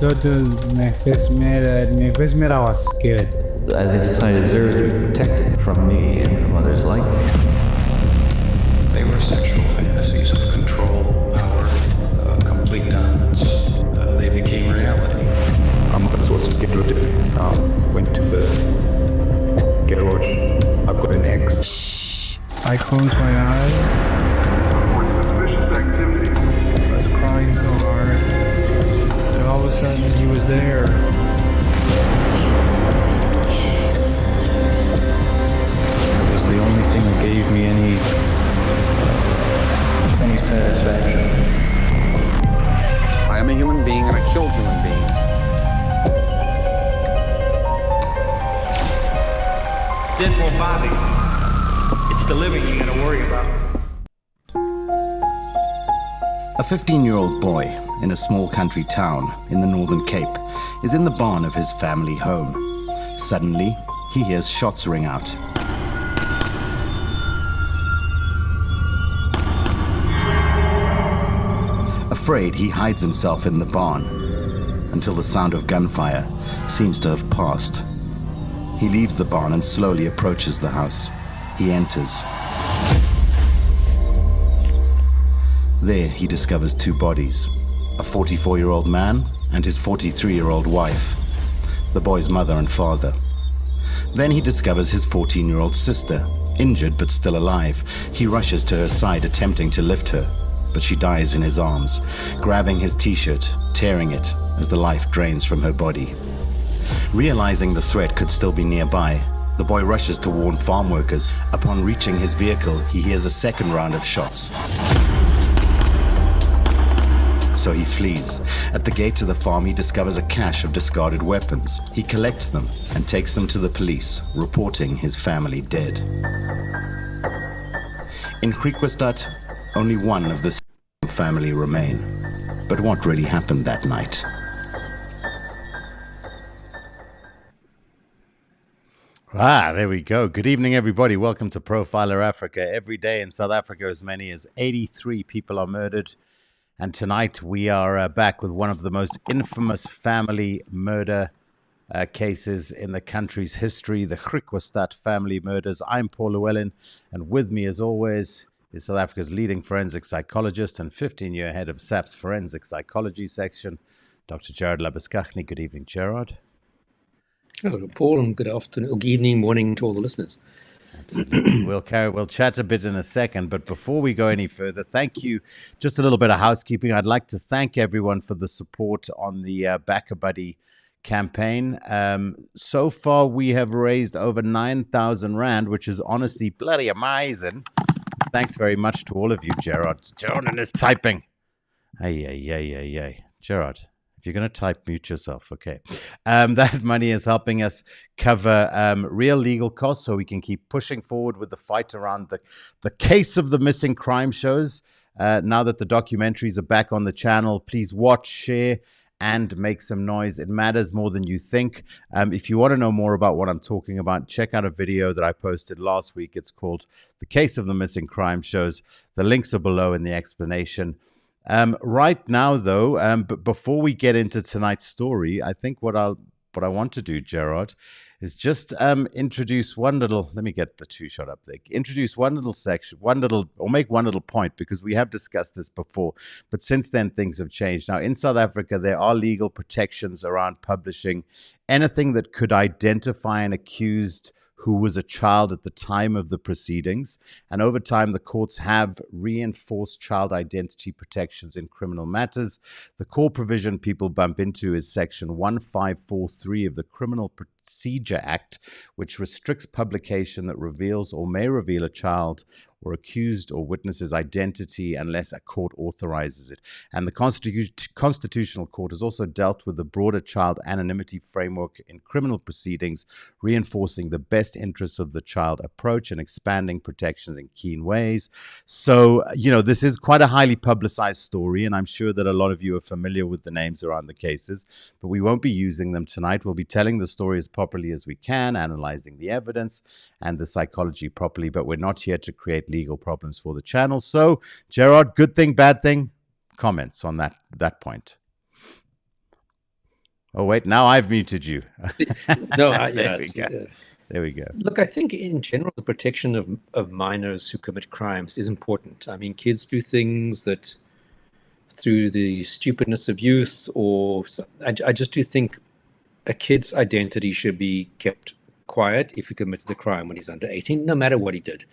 my first mirror was scared. I think society deserves to be protected from me and from others like me. They were sexual fantasies of control, power, complete dominance. They became reality. Das was just get rid of it. So went to the garage. I've got an ex. Shh. I closed my eyes. I was crying so hard. And all of a sudden he was there. It was the only thing that gave me any satisfaction. I am a human being and I killed human beings. Dead won't bother you. It's the living you gotta worry about. A 15-year-old boy in a small country town in the Northern Cape is in the barn of his family home. Suddenly, he hears shots ring out. Afraid, he hides himself in the barn until the sound of gunfire seems to have passed. He leaves the barn and slowly approaches the house. He enters. There, he discovers two bodies, a 44-year-old man and his 43-year-old wife, the boy's mother and father. Then he discovers his 14-year-old sister, injured but still alive. He rushes to her side, attempting to lift her, but she dies in his arms, grabbing his t-shirt, tearing it as the life drains from her body. Realizing the threat could still be nearby, the boy rushes to warn farm workers. Upon reaching his vehicle, he hears a second round of shots. So he flees. At the gate to the farm, he discovers a cache of discarded weapons. He collects them and takes them to the police, reporting his family dead. In Griekwastad, only one of the family remain. But what really happened that night? There we go. Good evening, everybody. Welcome to Profiler Africa. Every day in South Africa, as many as 83 people are murdered. And tonight we are back with one of the most infamous family murder cases in the country's history, the Griekwastad family murders. I'm Paul Llewellyn, and with me, as always, is South Africa's leading forensic psychologist and 15-year head of SAP's forensic psychology section, Dr. Gerard Labuschagne. Good evening, Gerard. Hello, Paul, and good afternoon, or good evening, morning to all the listeners. Absolutely. We'll chat a bit in a second, but before we go any further, thank you. Just a little bit of housekeeping. I'd like to thank everyone for the support on the BackaBuddy campaign. So far, we have raised over 9,000 Rand, which is honestly bloody amazing. Thanks very much to all of you, Gerard. Gerard is typing. Gerard, if you're going to type, mute yourself, okay. That money is helping us cover real legal costs so we can keep pushing forward with the fight around the case of the missing crime shows. Now that the documentaries are back on the channel, please watch, share, and make some noise. It matters more than you think. If you want to know more about what I'm talking about, check out a video that I posted last week. It's called The Case of the Missing Crime Shows. The links are below in the explanation. Right now, though, but before we get into tonight's story, I think what I want to do, Gerard, is just introduce one little, let me get the two-shot up there, introduce one little section, or make one little point, because we have discussed this before, but since then things have changed. Now, in South Africa, there are legal protections around publishing anything that could identify an accused who was a child at the time of the proceedings. And over time, the courts have reinforced child identity protections in criminal matters. The core provision people bump into is Section 1543 of the Criminal Procedure Act, which restricts publication that reveals or may reveal a child or accused or witness's identity unless a court authorizes it. And the Constitutional Court has also dealt with the broader child anonymity framework in criminal proceedings, reinforcing the best interests of the child approach and expanding protections in keen ways. So, this is quite a highly publicized story, and I'm sure that a lot of you are familiar with the names around the cases, but we won't be using them tonight. We'll be telling the story as properly as we can, analyzing the evidence and the psychology properly, but we're not here to create legal problems for the channel. So, Gerard, good thing, bad thing? Comments on that point? Oh, wait, now I've muted you. No, There we go. Look, I think in general, the protection of minors who commit crimes is important. I mean, kids do things that through the stupidness of youth, or I just do think a kid's identity should be kept quiet if he committed the crime when he's under 18, no matter what he did.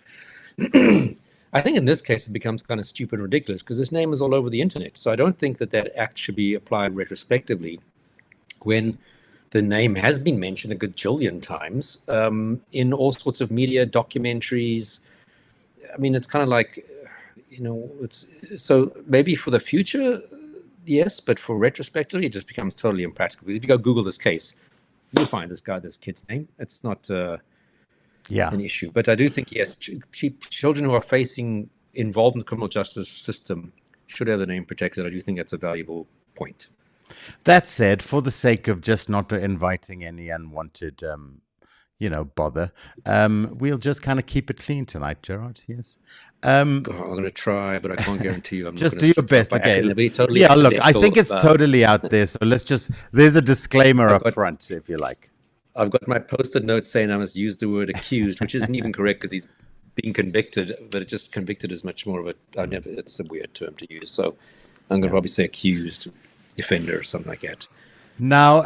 I think in this case, it becomes kind of stupid and ridiculous because his name is all over the internet. So I don't think that act should be applied retrospectively when the name has been mentioned a gajillion times in all sorts of media, documentaries. I mean, it's kind of like, it's so maybe for the future, yes, but for retrospectively, it just becomes totally impractical. Because if you go Google this case, you'll find this kid's name. It's not an issue. But I do think, yes, children who are involved in the criminal justice system should have their name protected. I do think that's a valuable point. That said, for the sake of just not inviting any unwanted, bother, we'll just kind of keep it clean tonight, Gerard. Yes. I'm going to try, but I can't guarantee you. I'm just do your best. Okay. Totally look, I think it's totally out there. So there's a disclaimer up front, if you like. I've got my post-it note saying I must use the word accused, which isn't even correct because he's being convicted, but just convicted is much more of it's a weird term to use. So I'm going to probably say accused offender or something like that. Now,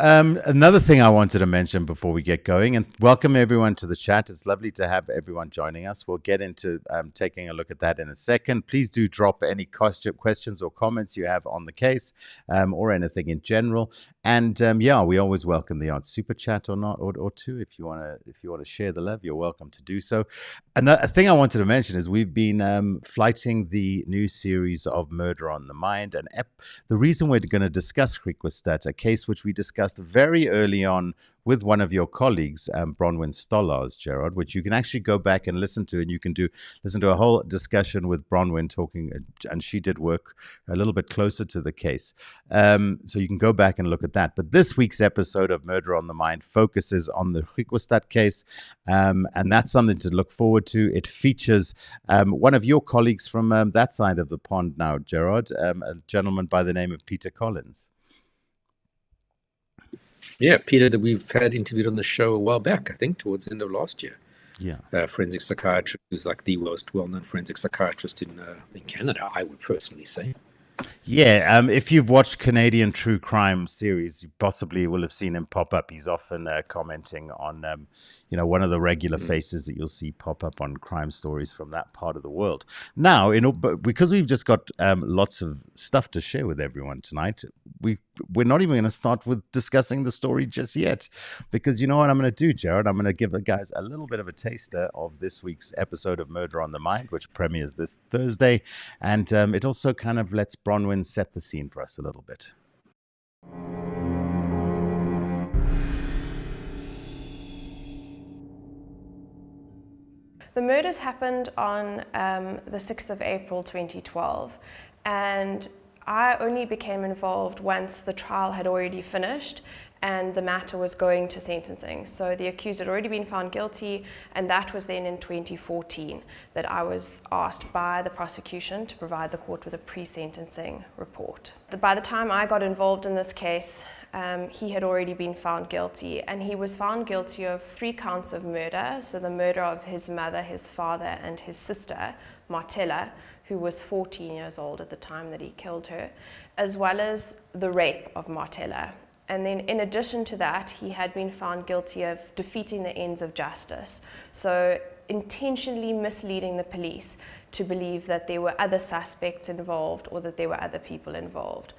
another thing I wanted to mention before we get going, and welcome everyone to the chat. It's lovely to have everyone joining us. We'll get into taking a look at that in a second. Please do drop any questions or comments you have on the case or anything in general. And we always welcome the odd super chat or not or two. If you want to share the love, you're welcome to do so. Another thing I wanted to mention is we've been flighting the new series of Murder on the Mind, and the reason we're going to discuss Griekwastad, a case which we discussed very early on with one of your colleagues, Bronwyn Stollars, Gerard, which you can actually go back and listen to, and you can listen to a whole discussion with Bronwyn talking, and she did work a little bit closer to the case. So you can go back and look at that. But this week's episode of Murder on the Mind focuses on the Griekwastad case, and that's something to look forward to. It features one of your colleagues from that side of the pond now, Gerard, a gentleman by the name of Peter Collins. Yeah, Peter, that we've had interviewed on the show a while back, I think, towards the end of last year. Yeah. Forensic psychiatrist who's like the most well-known forensic psychiatrist in Canada, I would personally say. Yeah, if you've watched Canadian true crime series, you possibly will have seen him pop up. He's often commenting on, one of the regular faces that you'll see pop up on crime stories from that part of the world. Now, because we've just got lots of stuff to share with everyone tonight, we're not even going to start with discussing the story just yet, because you know what I'm going to do, Gerard? I'm going to give the guys a little bit of a taster of this week's episode of Murder on the Mind, which premieres this Thursday, and it also kind of lets Bronwyn set the scene for us a little bit. The murders happened on the 6th of April 2012, and I only became involved once the trial had already finished and the matter was going to sentencing. So the accused had already been found guilty, and that was then in 2014 that I was asked by the prosecution to provide the court with a pre-sentencing report. By the time I got involved in this case, he had already been found guilty, and he was found guilty of 3 counts of murder. So the murder of his mother, his father, and his sister, Martella, who was 14 years old at the time that he killed her, as well as the rape of Martella. And then in addition to that, he had been found guilty of defeating the ends of justice. So intentionally misleading the police to believe that there were other suspects involved or that there were other people involved.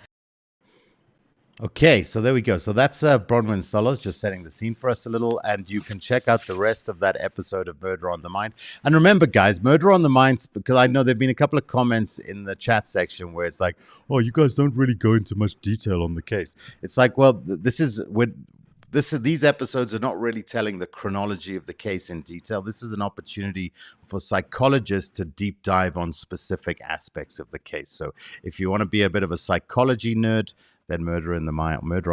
Okay, so there we go. So that's Bronwyn Stollars just setting the scene for us a little, and you can check out the rest of that episode of Murder on the Mind. And remember, guys, Murder on the Mind, because I know there have been a couple of comments in the chat section where it's like, oh, you guys don't really go into much detail on the case. It's like, well, these episodes are not really telling the chronology of the case in detail. This is an opportunity for psychologists to deep dive on specific aspects of the case. So if you want to be a bit of a psychology nerd, then Murder on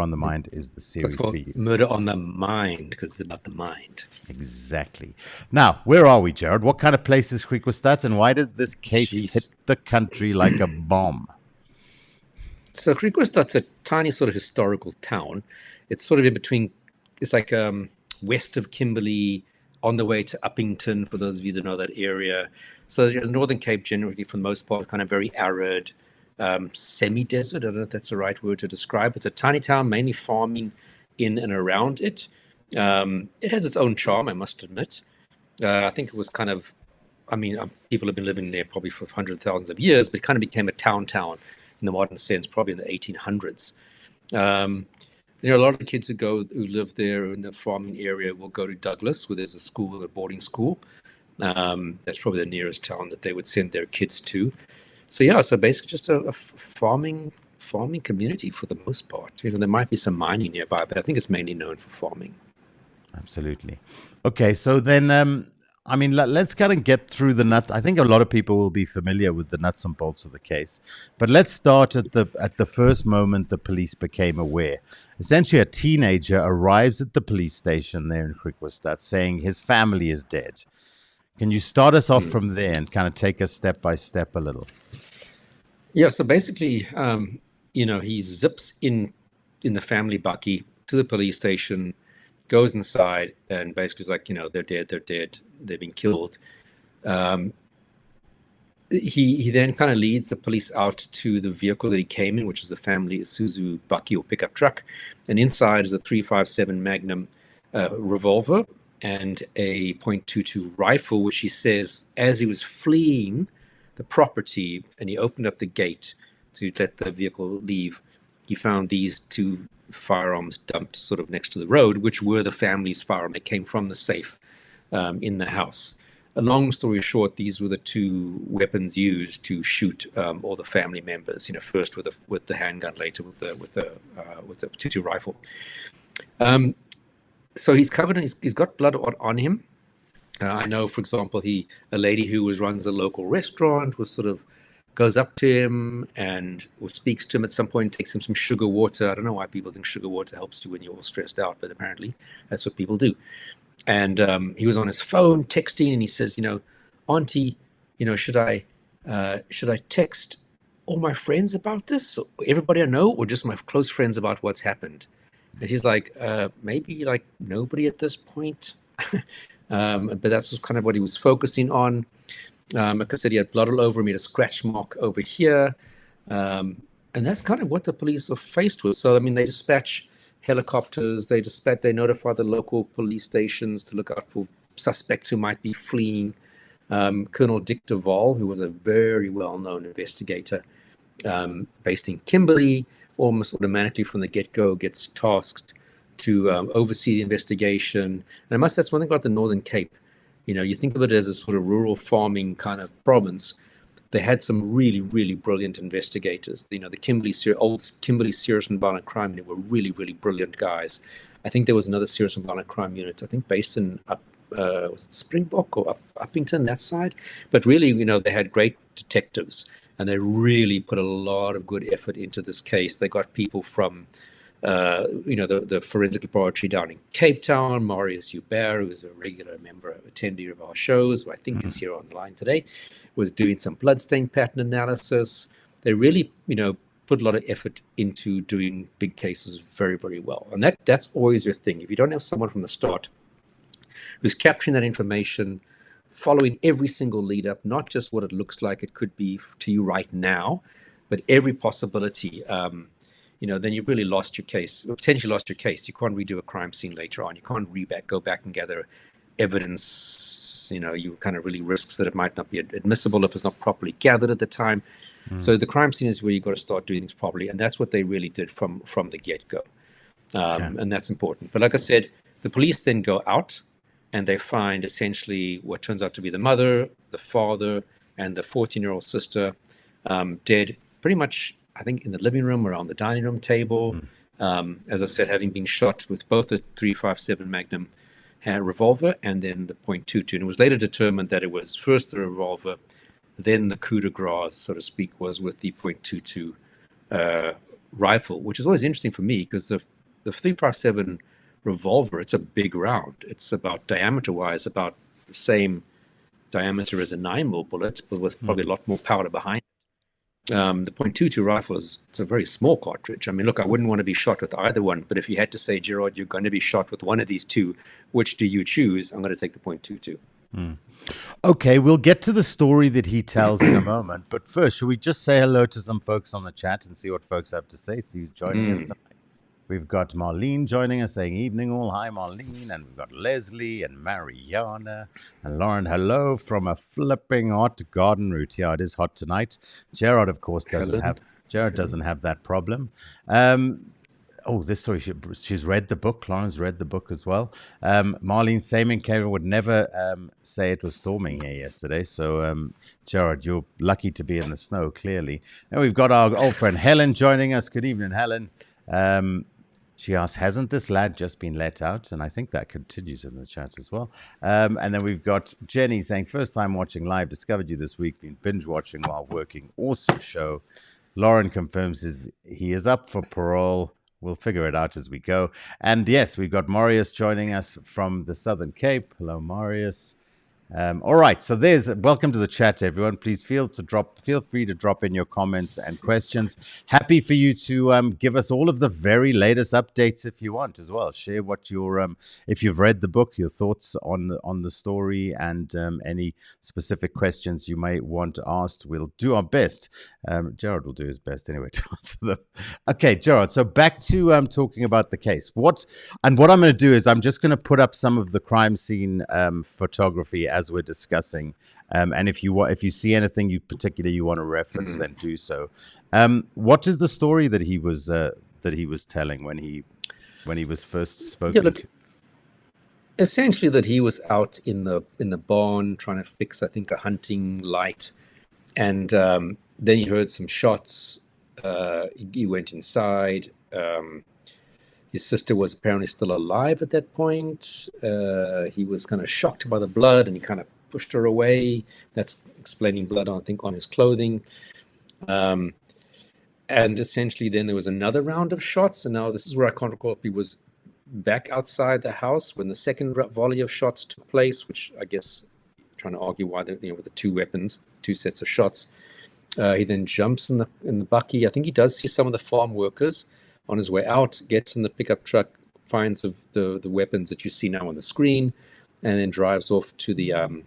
the Mind is the series for you. Murder on the Mind, because it's about the mind. Exactly. Now, where are we, Gerard? What kind of place is Griekwastad, and why did this case hit the country like a bomb? So Griekwastad's a tiny sort of historical town. It's sort of in between, it's like west of Kimberley, on the way to Uppington, for those of you that know that area. So the Northern Cape generally, for the most part, is kind of very arid, semi-desert. I don't know if that's the right word to describe. It's a tiny town, mainly farming in and around it. It has its own charm, I must admit. I think it was kind of, people have been living there probably for hundreds of thousands of years, but it kind of became a town in the modern sense, probably in the 1800s. A lot of the kids who live there in the farming area will go to Douglas, where there's a school, a boarding school. That's probably the nearest town that they would send their kids to. So basically just a farming community for the most part. There might be some mining nearby, but I think it's mainly known for farming. Absolutely. Okay, so then, let's kind of get through the nuts. I think a lot of people will be familiar with the nuts and bolts of the case, but let's start at the first moment the police became aware. Essentially, a teenager arrives at the police station there in Griekwastad saying his family is dead. Can you start us off from there and kind of take us step by step a little? Yeah, so basically, he zips in the family bakkie to the police station, goes inside, and basically is like, they're dead, they've been killed. He then kind of leads the police out to the vehicle that he came in, which is the family Isuzu bakkie or pickup truck, and inside is a .357 Magnum revolver and a .22 rifle, which he says, as he was fleeing the property and he opened up the gate to let the vehicle leave, he found these two firearms dumped sort of next to the road, which were the family's firearm. They came from the safe in the house. A long story short, these were the two weapons used to shoot all the family members. First with the handgun, later with the .22 rifle. So he's covered, and he's got blood on him. I know, for example, a lady who runs a local restaurant goes up to him or speaks to him at some point, takes him some sugar water. I don't know why people think sugar water helps you when you're all stressed out, but apparently that's what people do. And he was on his phone texting, and he says, Auntie, should I text all my friends about this, or everybody I know, or just my close friends about what's happened? And she's like, maybe like nobody at this point. But that's kind of what he was focusing on. Like I said, he had blood all over him, he had a scratch mark over here. And that's kind of what the police are faced with. So, they dispatch helicopters, they notify the local police stations to look out for suspects who might be fleeing. Colonel Dick Duvall, who was a very well-known investigator based in Kimberley, almost automatically from the get-go gets tasked to oversee the investigation. And that's one thing about the Northern Cape. You think of it as a sort of rural farming kind of province. They had some really, really brilliant investigators. The old Kimberley Serious and Violent Crime Unit were really, really brilliant guys. I think there was another Serious and Violent Crime Unit, I think based in was it Springbok or Uppington, that side? But really, they had great detectives, and they really put a lot of good effort into this case. They got people from the forensic laboratory down in Cape Town, Marius Hubert, who's a regular attendee of our shows, who I think is here online today, was doing some bloodstain pattern analysis. They really, put a lot of effort into doing big cases very, very well. And that's always your thing. If you don't have someone from the start who's capturing that information, following every single lead up, not just what it looks like it could be to you right now, but every possibility, then you've really lost your case, potentially lost your case. You can't redo a crime scene later on. You can't go back and gather evidence. You kind of really risks that it might not be admissible if it's not properly gathered at the time. So the crime scene is where you've got to start doing things properly. And that's what they really did from the get-go. And that's important. But like I said, the police then go out and they find essentially what turns out to be the mother, the father, and the 14-year-old sister dead pretty much, I think, in the living room or on the dining room table. As I said, having been shot with both the .357 Magnum revolver and then the .22. And it was later determined that it was first the revolver, then the coup de grace, so to speak, was with the .22 rifle, which is always interesting for me because the .357 revolver, it's a big round. It's about diameter-wise about the same diameter as a 9mm bullet, but with probably a lot more powder behind it. The .22 rifle it's a very small cartridge. I mean, look, I wouldn't want to be shot with either one, but if you had to say, Gerard, you're going to be shot with one of these two, which do you choose? I'm going to take the .22. Okay, we'll get to the story that he tells in a moment. But first, should we just say hello to some folks on the chat and see what folks have to say? So who's joining us tonight? We've got Marlene joining us, saying evening all. Hi, Marlene. And we've got Leslie and Mariana and Lauren. Hello from a flipping hot garden route. Yeah, it is hot tonight. Gerard, of course, doesn't have that problem. Sorry, she's read the book. Lauren's read the book as well. Marlene Saman Kevin would never say it was storming here yesterday. So, Gerard, you're lucky to be in the snow, clearly. And we've got our old friend Helen joining us. Good evening, Helen. She asks, hasn't this lad just been let out? And I think that continues in the chat as well. And then we've got Jenny saying, first time watching live, discovered you this week, been binge watching while working. Awesome show. Lauren confirms he is up for parole. We'll figure it out as we go. And yes, we've got Marius joining us from the Southern Cape. Hello, Marius. All right, so welcome to the chat, everyone. Please feel free to drop in your comments and questions. Happy for you to give us all of the very latest updates if you want as well. Share what if you've read the book, your thoughts on the story, and any specific questions you may want asked. We'll do our best. Gerard will do his best anyway to answer them. Okay, Gerard. So back to talking about the case. What I'm going to do is I'm just going to put up some of the crime scene photography as we're discussing, and if you see anything you want to reference, then do so. What is the story that he was telling when he was first spoken? Yeah, look, essentially that he was out in the barn trying to fix, I think, a hunting light, and then he heard some shots. He went inside. His sister was apparently still alive at that point. He was kind of shocked by the blood, and he kind of pushed her away. That's explaining blood, I think, on his clothing. And essentially then there was another round of shots. And now this is where I can't recall if he was back outside the house when the second volley of shots took place, which I guess trying to argue why with the two weapons, two sets of shots. He then jumps in the bucky. I think he does see some of the farm workers on his way out, gets in the pickup truck, finds the weapons that you see now on the screen, and then drives off to the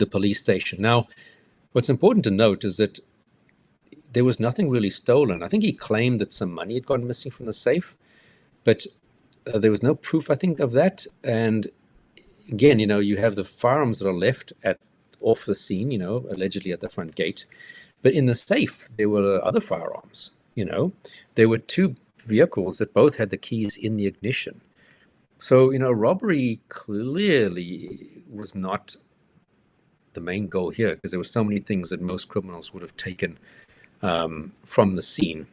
police station. Now, what's important to note is that there was nothing really stolen. I think he claimed that some money had gone missing from the safe, but there was no proof, I think, of that. And again, you have the firearms that are left off the scene, allegedly at the front gate. But in the safe, there were other firearms. There were two vehicles that both had the keys in the ignition. So, robbery clearly was not the main goal here, because there were so many things that most criminals would have taken from the scene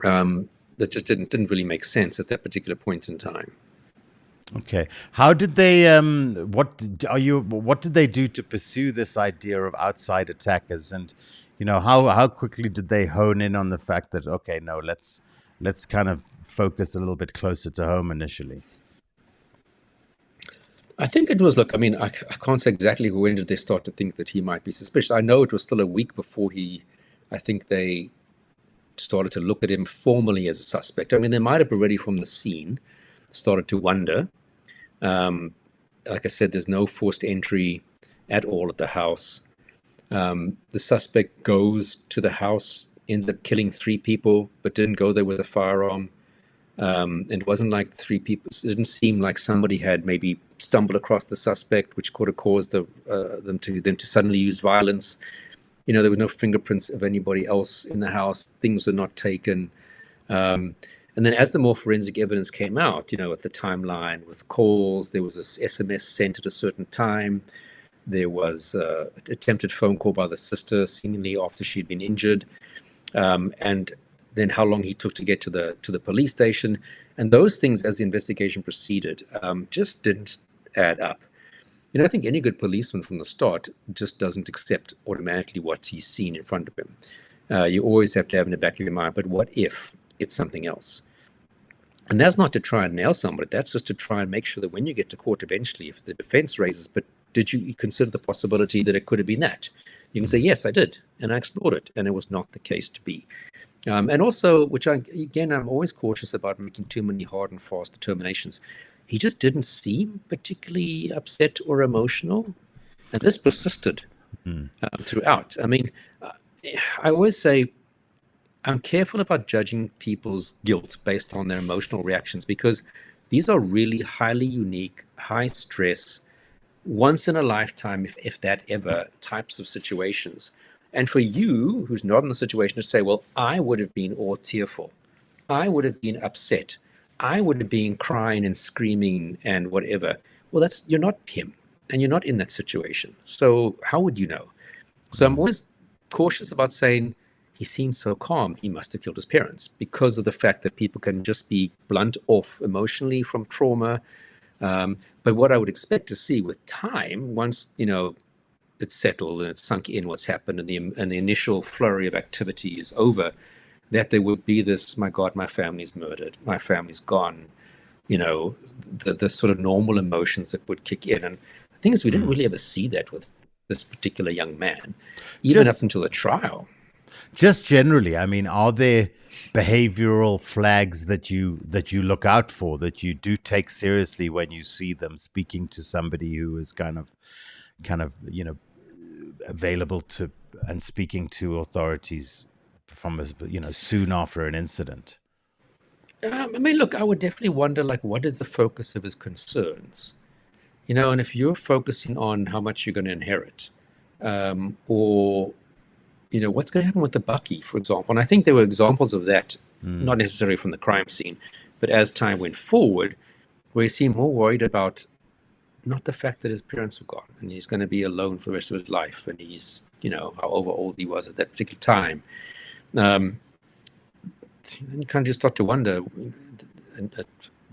that just didn't really make sense at that particular point in time. Okay. How did they what did they do to pursue this idea of outside attackers, and how quickly did they hone in on the fact that, okay, no, let's kind of focus a little bit closer to home initially? I think it was, look, I mean, I can't say exactly when did they start to think that he might be suspicious. I know it was still a week before I think they started to look at him formally as a suspect. I mean, they might have already from the scene started to wonder. Like I said, there's no forced entry at all at the house. The suspect goes to the house, ends up killing 3 people, but didn't go there with a firearm. It wasn't like 3 people. It didn't seem like somebody had maybe stumbled across the suspect, which could have caused them to suddenly use violence. There were no fingerprints of anybody else in the house. Things were not taken. And then as the more forensic evidence came out, at the timeline with calls, there was this SMS sent at a certain time. There was an attempted phone call by the sister, seemingly after she'd been injured. And then how long he took to get to the police station. And those things, as the investigation proceeded, just didn't add up. I think any good policeman from the start just doesn't accept automatically what he's seen in front of him. You always have to have in the back of your mind, but what if it's something else? And that's not to try and nail somebody. That's just to try and make sure that when you get to court eventually, if the defense raises, but did you consider the possibility that it could have been that? You can say, yes, I did, and I explored it, and it was not the case to be. And also, I'm always cautious about making too many hard and fast determinations. He just didn't seem particularly upset or emotional, and this persisted throughout. I mean, I always say I'm careful about judging people's guilt based on their emotional reactions, because these are really highly unique, high stress, once in a lifetime, if that ever, types of situations. And for you, who's not in the situation, to say, well, I would have been all tearful, I would have been upset, I would have been crying and screaming and whatever. Well, you're not him, and you're not in that situation. So how would you know? So I'm always cautious about saying, he seems so calm, he must have killed his parents, because of the fact that people can just be blunt off emotionally from trauma. But what I would expect to see with time, once it's settled and it's sunk in what's happened, and the initial flurry of activity is over, that there would be this, my God, my family's murdered, my family's gone, the sort of normal emotions that would kick in. And the thing is, we didn't really ever see that with this particular young man, even up until the trial. Just generally, I mean, are there behavioral flags that you look out for, that you do take seriously when you see them speaking to somebody who is kind of available to and speaking to authorities from soon after an incident? I mean, look, I would definitely wonder, what is the focus of his concerns? And if you're focusing on how much you're going to inherit, or what's going to happen with the Bucky, for example. And I think there were examples of that, not necessarily from the crime scene, but as time went forward, where he seemed more worried about not the fact that his parents were gone and he's going to be alone for the rest of his life, and he's, however old he was at that particular time. Then you kind of just start to wonder,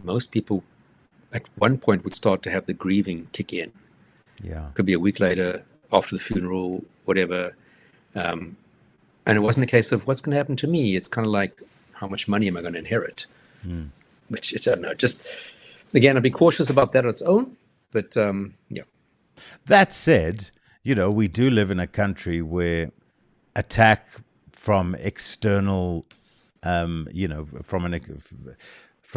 most people at one point would start to have the grieving kick in. Yeah. Could be a week later, after the funeral, whatever. And it wasn't a case of what's going to happen to me. It's kind of like, how much money am I going to inherit? Which, I don't know, just, again, I'd be cautious about that on its own. But, yeah. That said, we do live in a country where attack from external, from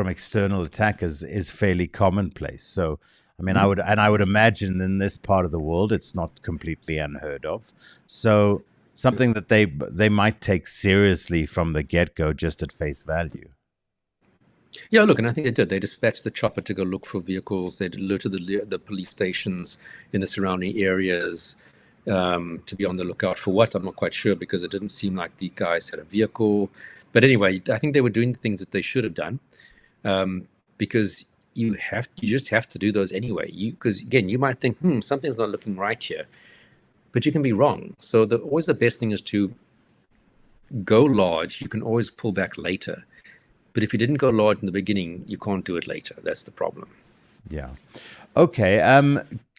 external attackers is fairly commonplace. So, I mean, I would imagine in this part of the world, it's not completely unheard of. So something that they might take seriously from the get-go, just at face value. Yeah, look, and I think they did. They dispatched the chopper to go look for vehicles. They alerted the police stations in the surrounding areas to be on the lookout for what, I'm not quite sure, because it didn't seem like the guys had a vehicle. But anyway, I think they were doing the things that they should have done, because you just have to do those anyway. Because again, you might think, something's not looking right here, but you can be wrong. So always the best thing is to go large. You can always pull back later. But if you didn't go large in the beginning, you can't do it later. That's the problem. Yeah. Okay.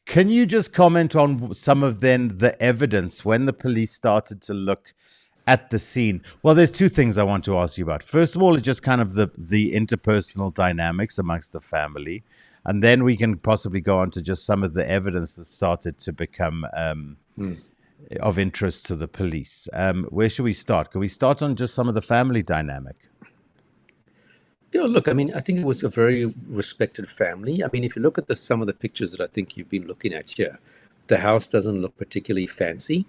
Can you just comment on some of the evidence when the police started to look at the scene? Well, there's two things I want to ask you about. First of all, it's just kind of the interpersonal dynamics amongst the family. And then we can possibly go on to just some of the evidence that started to become of interest to the police. Where should we start? Can we start on just some of the family dynamic? Yeah, look, I mean, I think it was a very respected family. I mean, if you look at some of the pictures that I think you've been looking at here, the house doesn't look particularly fancy,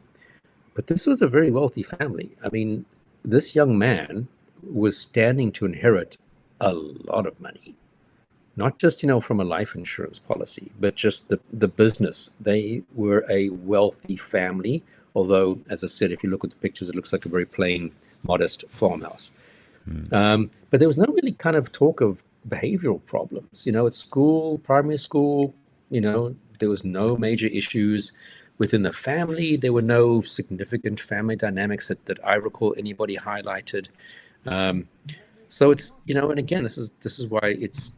but this was a very wealthy family. I mean, this young man was standing to inherit a lot of money, not just, from a life insurance policy, but just the business. They were a wealthy family, although, as I said, if you look at the pictures, it looks like a very plain, modest farmhouse. But there was no really kind of talk of behavioral problems. At school, primary school, there was no major issues within the family. There were no significant family dynamics that I recall anybody highlighted. So it's, and again, this is why it's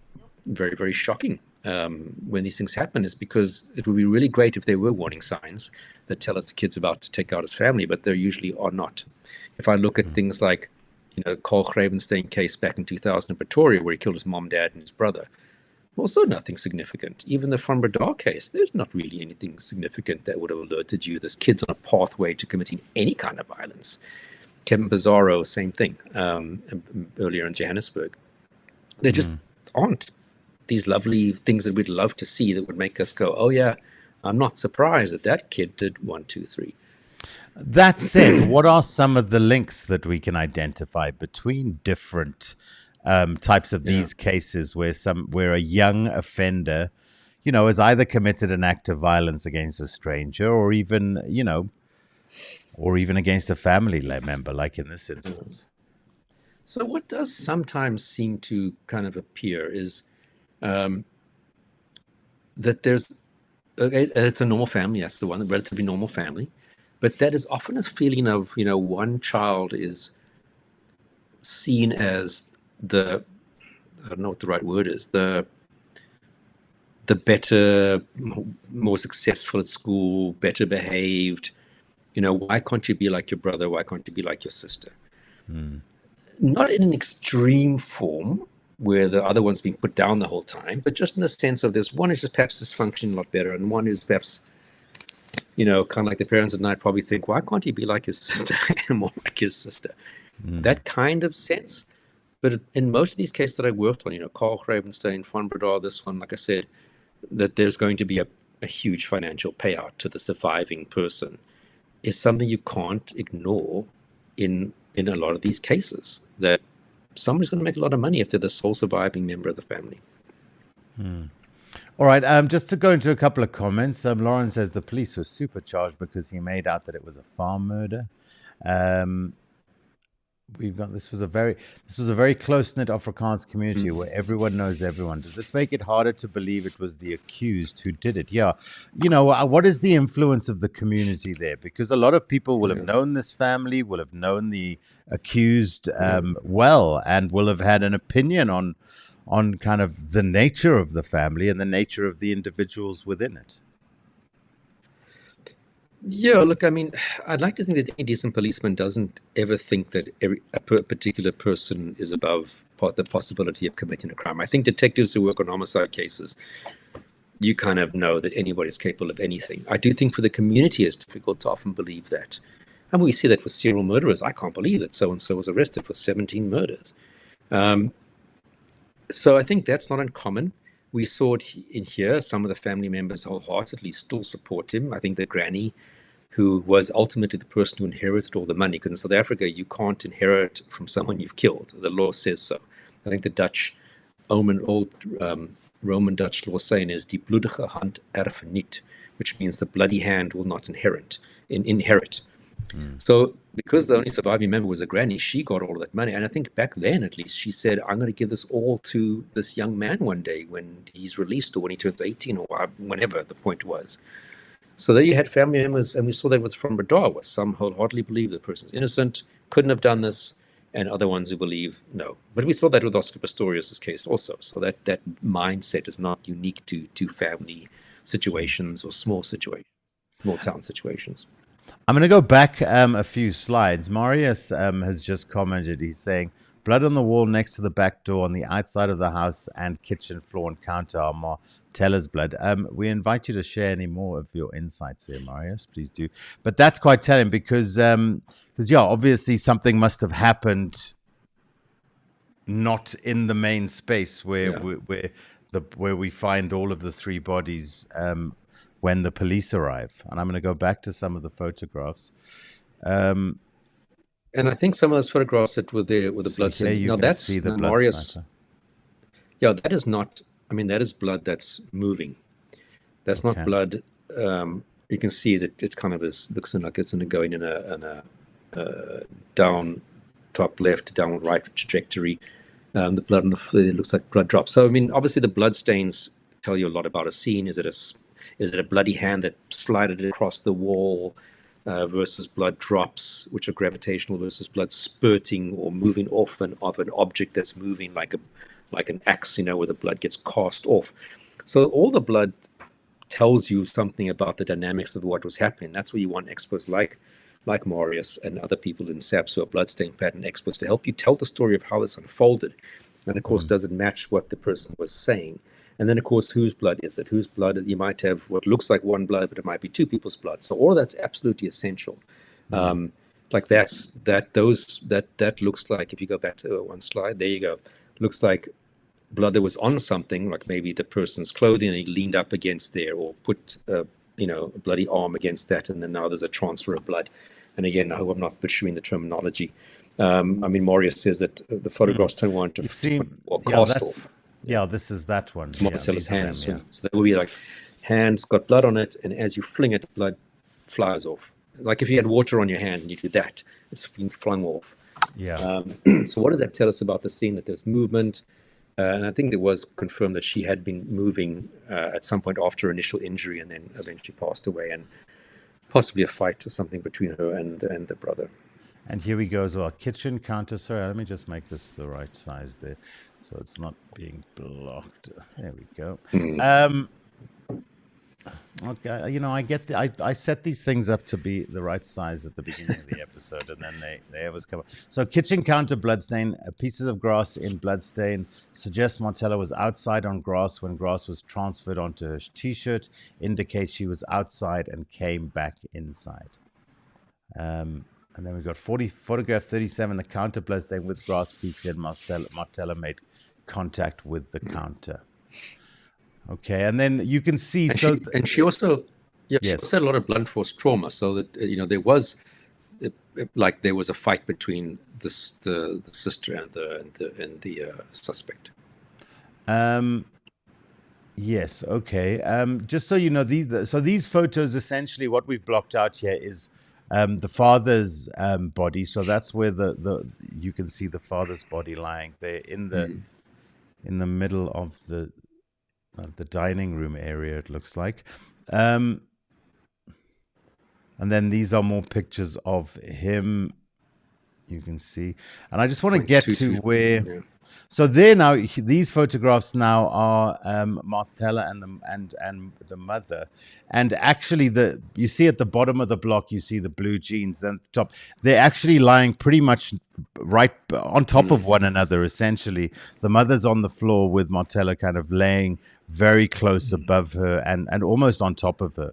very, very shocking when these things happen, is because it would be really great if there were warning signs that tell us the kid's about to take out his family, but there usually are not. If I look at things like, Carl Gravenstein case back in 2000 in Pretoria, where he killed his mom, dad, and his brother. Also nothing significant. Even the Van Breda case, there's not really anything significant that would have alerted you this kid's on a pathway to committing any kind of violence. Kevin Pizarro, same thing, earlier in Johannesburg. There just aren't these lovely things that we'd love to see that would make us go, oh yeah, I'm not surprised that that kid did 1, 2, 3. That said, what are some of the links that we can identify between different types of these cases where a young offender, has either committed an act of violence against a stranger or even, or even against a family member, like in this instance? So what does sometimes seem to kind of appear is that it's a normal family. That's the one, a relatively normal family. But that is often a feeling of, one child is seen as I don't know what the right word is, the better, more successful at school, better behaved. Why can't you be like your brother? Why can't you be like your sister? Not in an extreme form where the other one's being put down the whole time, but just in the sense of this one is just perhaps is functioning a lot better, and one is perhaps, kind of like the parents at night probably think, why can't he be like his sister and more like his sister? That kind of sense. But in most of these cases that I worked on, Carl Gravenstein, Van Breda, this one, like I said, that there's going to be a huge financial payout to the surviving person is something you can't ignore in a lot of these cases, that somebody's going to make a lot of money if they're the sole surviving member of the family. All right, just to go into a couple of comments, Lauren says the police were supercharged because he made out that it was a farm murder. We've got this was a very close-knit Afrikaans community where everyone knows everyone. Does this make it harder to believe it was the accused who did it? Yeah, what is the influence of the community there? Because a lot of people will have known this family, will have known the accused well, and will have had an opinion on kind of the nature of the family and the nature of the individuals within it. Yeah, look, I mean, I'd like to think that any decent policeman doesn't ever think that a particular person is above the possibility of committing a crime. I think detectives who work on homicide cases, you kind of know that anybody's capable of anything. I do think for the community it's difficult to often believe that. And we see that with serial murderers. I can't believe that so-and-so was arrested for 17 murders. So I think that's not uncommon. We saw it in here. Some of the family members wholeheartedly still support him. I think the granny, who was ultimately the person who inherited all the money, because in South Africa, you can't inherit from someone you've killed. The law says so. I think the Dutch, old Roman Dutch law saying is, die bloedige hand erf niet, which means the bloody hand will not inherit. So because the only surviving member was a granny, she got all of that money. And I think back then, at least, she said, I'm going to give this all to this young man one day when he's released or when he turns 18 or whenever the point was. So there you had family members, and we saw that with Van Breda, where some wholeheartedly believe the person's innocent, couldn't have done this, and other ones who believe no. But we saw that with Oscar Pistorius' case also. So that mindset is not unique to family situations or small town situations. I'm going to go back a few slides. Marius has just commented. He's saying, blood on the wall next to the back door on the outside of the house and kitchen floor and counter are Martella's blood. We invite you to share any more of your insights there, Marius. Please do. But that's quite telling because obviously something must have happened not in the main space where we find all of the three bodies when the police arrive. And I'm going to go back to some of the photographs. And I think some of those photographs that were there with the blood. Now that's the Marius. Yeah, that is not. I mean, that is blood that's moving. That's not blood. You can see that it's kind of looks like it's going in a down top left, down right trajectory. The blood on the floor, it looks like blood drops. So I mean, obviously the blood stains tell you a lot about a scene. Is it a bloody hand that slided across the wall? Versus blood drops, which are gravitational, versus blood spurting or moving off an object that's moving like an axe, where the blood gets cast off. So all the blood tells you something about the dynamics of what was happening. That's where you want experts like Marius and other people in SAPS who are bloodstain pattern experts to help you tell the story of how this unfolded. And of course, does it match what the person was saying? And then, of course, whose blood is it? Whose blood? You might have what looks like one blood, but it might be two people's blood. So all of that's absolutely essential. Like that looks like, if you go back to one slide, there you go. Looks like blood that was on something, like maybe the person's clothing, and he leaned up against there, or put a bloody arm against that, and then now there's a transfer of blood. And again, I hope I'm not butchering the terminology. I mean, Marius says that the photographs don't want to cast off. Yeah, this is that one. Marcella's hands. So that will be like hands got blood on it, and as you fling it, blood flies off. Like if you had water on your hand and you did that, it's being flung off. Yeah. So what does that tell us about the scene? That there's movement, and I think it was confirmed that she had been moving at some point after initial injury, and then eventually passed away, and possibly a fight or something between her and the brother. And here we go as well. Kitchen counter. Sorry, let me just make this the right size there, so it's not being blocked. There we go. Okay, I get I set these things up to be the right size at the beginning of the episode, and then they always come up. So kitchen counter bloodstain, pieces of grass in bloodstain suggests Martella was outside on grass when grass was transferred onto her t-shirt, indicates she was outside and came back inside. And then we've got photograph 37, the counter bloodstain with grass piece in. Martella made contact with the counter. Okay, and then you can see. She also had a lot of blunt force trauma, so that there was a fight between the sister and the suspect. Yes. Okay. Just so you know, these photos, essentially what we've blocked out here is the father's body. So that's where you can see the father's body lying there in the middle of the dining room area, it looks like. And then these are more pictures of him, you can see. And I just want to get to where... Yeah. So there now, these photographs now are Martella and the mother. And actually, you see at the bottom of the block, you see the blue jeans. Then at the top, they're actually lying pretty much right on top of one another, essentially. The mother's on the floor with Martella kind of laying very close above her and almost on top of her.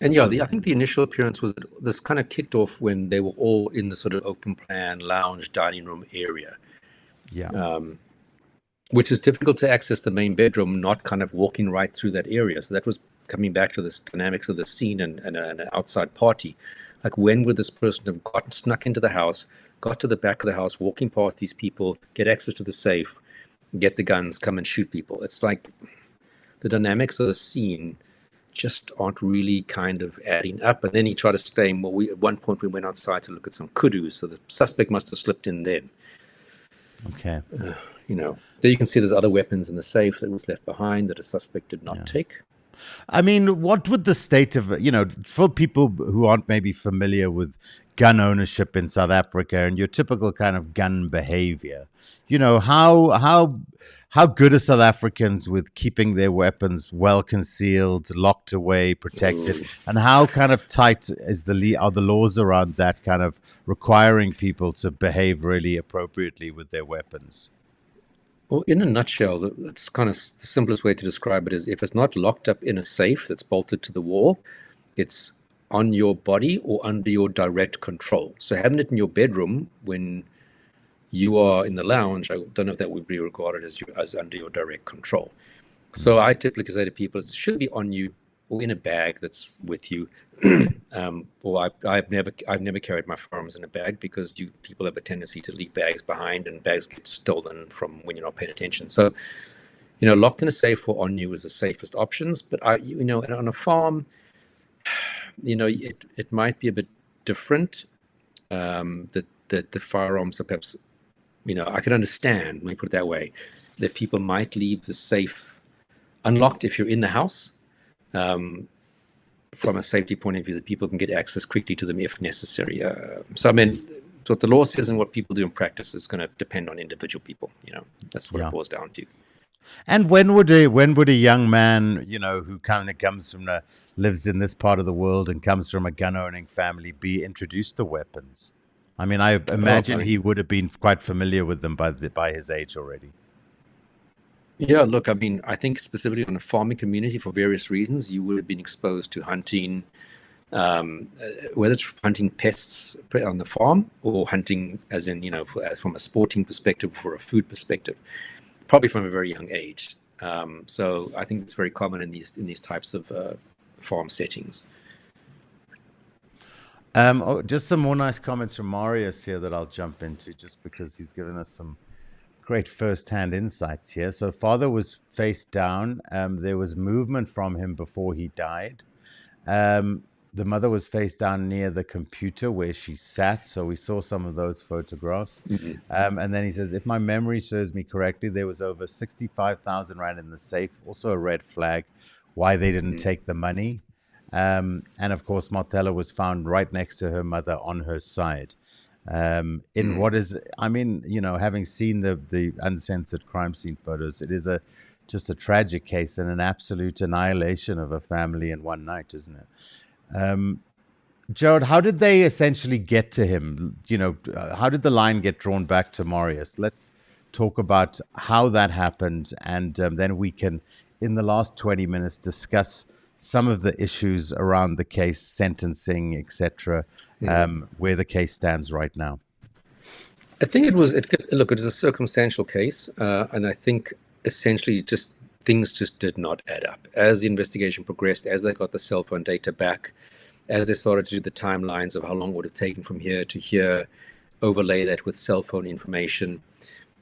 I think the initial appearance was that this kind of kicked off when they were all in the sort of open plan lounge dining room area. Yeah. Which is difficult to access the main bedroom, not kind of walking right through that area. So that was coming back to this dynamics of the scene and an outside party. Like, when would this person have snuck into the house, got to the back of the house, walking past these people, get access to the safe, get the guns, come and shoot people? It's like the dynamics of the scene just aren't really kind of adding up. And then he tried to claim, well, at one point we went outside to look at some kudus, so the suspect must have slipped in then. Okay. There you can see there's other weapons in the safe that was left behind that a suspect did not take. I mean, what would the state of, for people who aren't maybe familiar with gun ownership in South Africa and your typical kind of gun behavior, how good are South Africans with keeping their weapons well concealed, locked away, protected, and how kind of tight are the laws around that, kind of requiring people to behave really appropriately with their weapons? Well, in a nutshell, that's kind of the simplest way to describe it is, if it's not locked up in a safe that's bolted to the wall, it's on your body or under your direct control. So having it in your bedroom when you are in the lounge, I don't know if that would be regarded as under your direct control. So I typically say to people, it should be on you or in a bag that's with you. Or I've never carried my firearms in a bag, because people have a tendency to leave bags behind, and bags get stolen from when you're not paying attention. So, locked in a safe or on you is the safest options. But on a farm, it might be a bit different. That the firearms are perhaps, I can understand, let me put it that way, that people might leave the safe unlocked if you're in the house. From a safety point of view, that people can get access quickly to them if necessary. So what the law says and what people do in practice is going to depend on individual people. That's what it boils down to. And when would a young man, who kind of lives in this part of the world and comes from a gun-owning family, be introduced to weapons? I mean, I imagine he would have been quite familiar with them by his age already. Yeah, look, I mean, I think specifically on a farming community, for various reasons, you would have been exposed to hunting, whether it's hunting pests on the farm or hunting as in, from a sporting perspective, for a food perspective, probably from a very young age. So I think it's very common in these types of farm settings. Just some more nice comments from Marius here that I'll jump into, just because he's given us some great first-hand insights here. So father was face down. There was movement from him before he died. The mother was face down near the computer where she sat. So we saw some of those photographs. And then he says, if my memory serves me correctly, there was over 65,000 Rand in the safe. Also a red flag why they didn't take the money. And of course, Martella was found right next to her mother on her side. In what is, I mean, having seen the uncensored crime scene photos, it is just a tragic case and an absolute annihilation of a family in one night, isn't it? Gerard, how did they essentially get to him? How did the line get drawn back to Marius? Let's talk about how that happened, and then we can, in the last 20 minutes, discuss some of the issues around the case, sentencing, etc., where the case stands right now. I think it was a circumstantial case, and I think essentially things just did not add up. As the investigation progressed, as they got the cell phone data back, as they started to do the timelines of how long it would have taken from here to here, overlay that with cell phone information,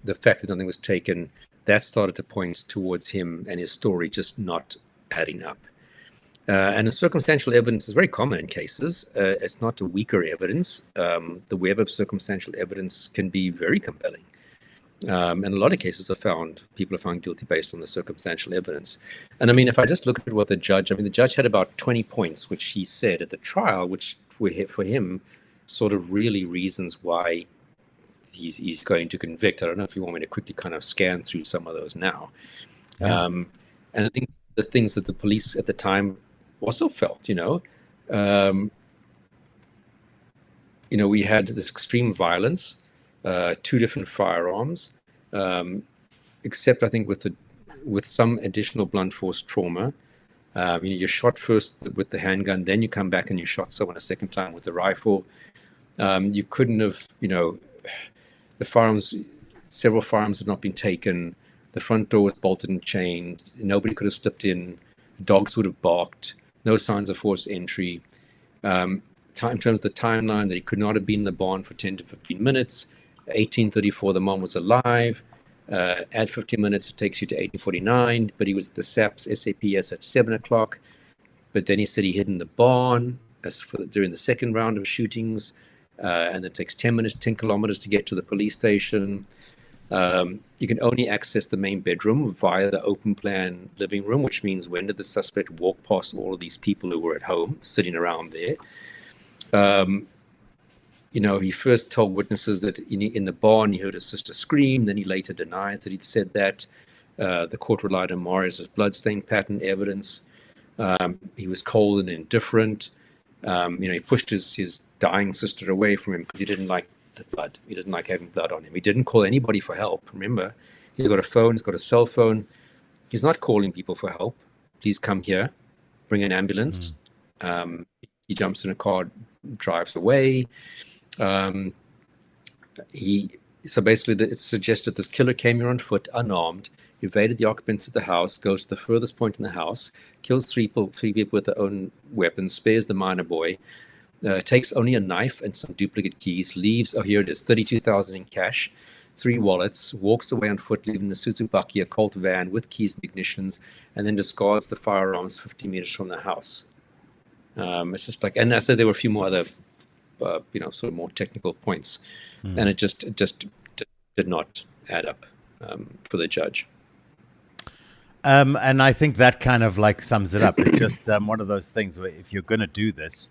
the fact that nothing was taken, that started to point towards him and his story just not adding up. And the circumstantial evidence is very common in cases. It's not a weaker evidence. The web of circumstantial evidence can be very compelling. And a lot of cases people are found guilty based on the circumstantial evidence. And I mean, if I just look at what the judge had about 20 points, which he said at the trial, which for him sort of really reasons why he's going to convict. I don't know if you want me to quickly kind of scan through some of those now. Yeah. And I think the things that the police at the time also felt, we had this extreme violence, 2 different firearms, except I think with some additional blunt force trauma. You're shot first with the handgun, then you come back and you shot someone a second time with the rifle. You couldn't have, several firearms had not been taken. The front door was bolted and chained. Nobody could have slipped in. Dogs would have barked. No signs of forced entry. In terms of the timeline, that he could not have been in the barn for 10 to 15 minutes. 1834, the mom was alive. Add 15 minutes, it takes you to 1849. But he was at the SAPS at 7 o'clock. But then he said he hid in the barn during the second round of shootings. And it takes 10 kilometers to get to the police station. You can only access the main bedroom via the open plan living room, which means when did the suspect walk past all of these people who were at home sitting around there? He first told witnesses that in the barn he heard his sister scream. Then he later denies that he'd said that. The court relied on Marius's bloodstain pattern evidence. He was cold and indifferent. He pushed his dying sister away from him because he didn't like the blood. He didn't like having blood on him. He didn't call anybody for help. Remember, he's got a phone, he's got a cell phone. He's not calling people for help. Please come here, bring an ambulance. He jumps in a car, drives away. So basically it's suggested this killer came here on foot, unarmed, evaded the occupants of the house, goes to the furthest point in the house, kills three people with their own weapons, spares the minor boy, takes only a knife and some duplicate keys, leaves, here it is, 32,000 in cash, 3 wallets, walks away on foot, leaving a Suzuki, a Colt van with keys and ignitions, and then discards the firearms 50 meters from the house. It's just like, and I said there were a few more other, sort of more technical points, and it just did not add up for the judge. And I think that kind of like sums it up. It's just one of those things where if you're going to do this,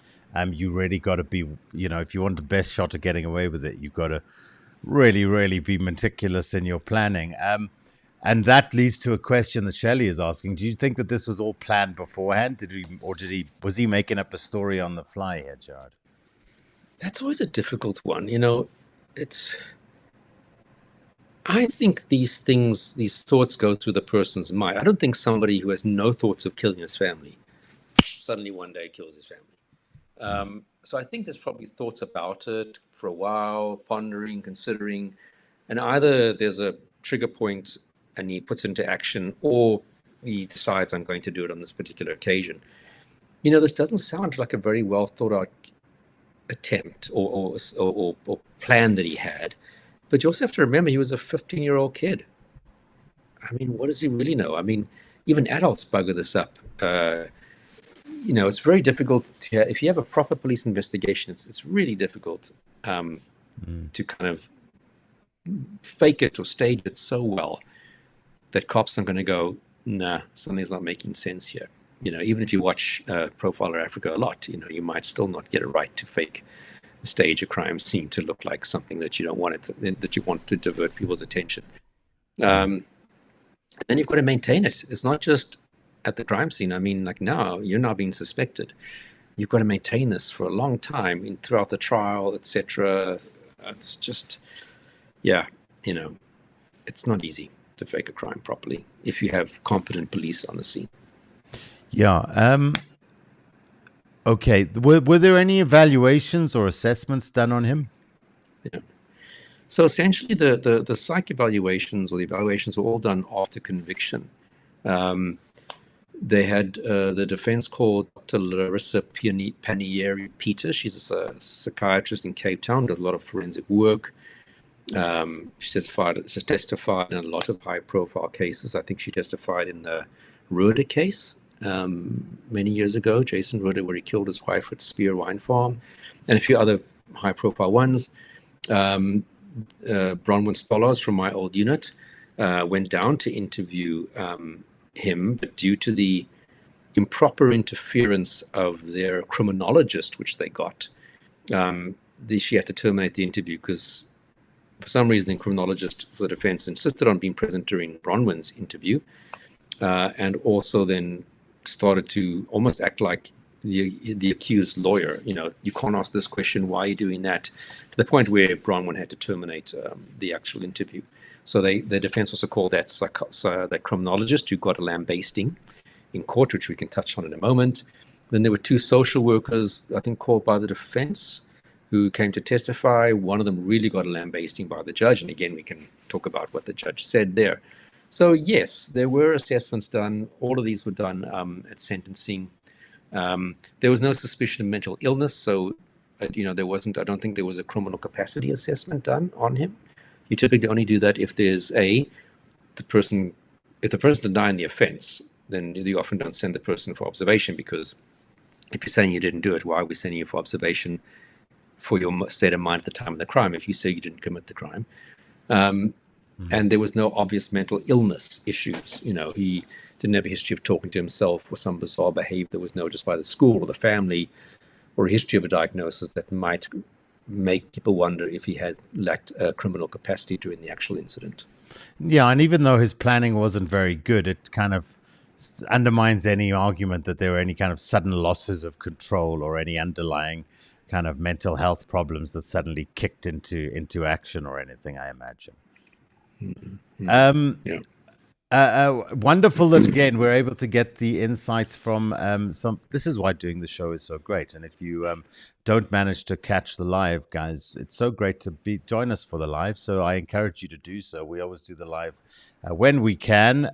you really got to be, if you want the best shot of getting away with it, you've got to really, really be meticulous in your planning. And that leads to a question that Shelley is asking. Do you think that this was all planned beforehand? Was he making up a story on the fly here, Gerard? That's always a difficult one. I think these things, these thoughts go through the person's mind. I don't think somebody who has no thoughts of killing his family suddenly one day kills his family. So I think there's probably thoughts about it for a while, pondering, considering, and either there's a trigger point and he puts into action, or he decides, I'm going to do it on this particular occasion. You know, this doesn't sound like a very well thought out attempt or plan that he had. But you also have to remember he was a 15-year-old kid. I mean, what does he really know? I mean, even adults bugger this up. You know, it's very difficult to, if you have a proper police investigation, it's really difficult to kind of fake it or stage it so well that cops aren't going to go, nah, something's not making sense here. You know, even if you watch Profiler Africa a lot, you know, you might still not get it right to stage a crime scene to look like something that you don't want it to, that you want to divert people's attention. And you've got to maintain it. It's not just at the crime scene. I mean, like now, you're now being suspected. You've got to maintain this for a long time throughout the trial, etc. It's just, yeah, you know, it's not easy to fake a crime properly if you have competent police on the scene. Yeah. Okay. Were there any evaluations or assessments done on him? Yeah. So essentially, the psych evaluations or the evaluations were all done after conviction. They had the defense called Dr. Larissa Panieri-Peter. She's a psychiatrist in Cape Town, does a lot of forensic work. She testified in a lot of high-profile cases. I think she testified in the Roeder case many years ago, Jason Roeder, where he killed his wife at Spear Wine Farm, and a few other high-profile ones. Bronwyn Stolars from my old unit went down to interview him, but due to the improper interference of their criminologist, which they got, she had to terminate the interview because for some reason the criminologist for the defense insisted on being present during Bronwyn's interview, and also then started to almost act like the accused lawyer. You know, you can't ask this question, why are you doing that? To the point where Bronwyn had to terminate the actual interview. So the defense also called that criminologist who got a lambasting in court, which we can touch on in a moment. Then there were two social workers, I think, called by the defense who came to testify. One of them really got a lambasting by the judge. And again, we can talk about what the judge said there. So yes, there were assessments done. All of these were done at sentencing. There was no suspicion of mental illness. So, you know, I don't think there was a criminal capacity assessment done on him. You typically only do that if there's if the person denying the offense, then you often don't send the person for observation, because if you're saying you didn't do it, why are we sending you for observation for your state of mind at the time of the crime if you say you didn't commit the crime? And there was no obvious mental illness issues. You know, he didn't have a history of talking to himself or some bizarre behavior that was noticed by the school or the family, or a history of a diagnosis that might make people wonder if he had lacked criminal capacity during the actual incident. Yeah, and even though his planning wasn't very good, it kind of undermines any argument that there were any kind of sudden losses of control or any underlying kind of mental health problems that suddenly kicked into action or anything, I imagine. Yeah. Wonderful that again we're able to get the insights from some. This is why doing the show is so great. And if you don't manage to catch the live, guys, it's so great to join us for the live. So I encourage you to do so. We always do the live when we can,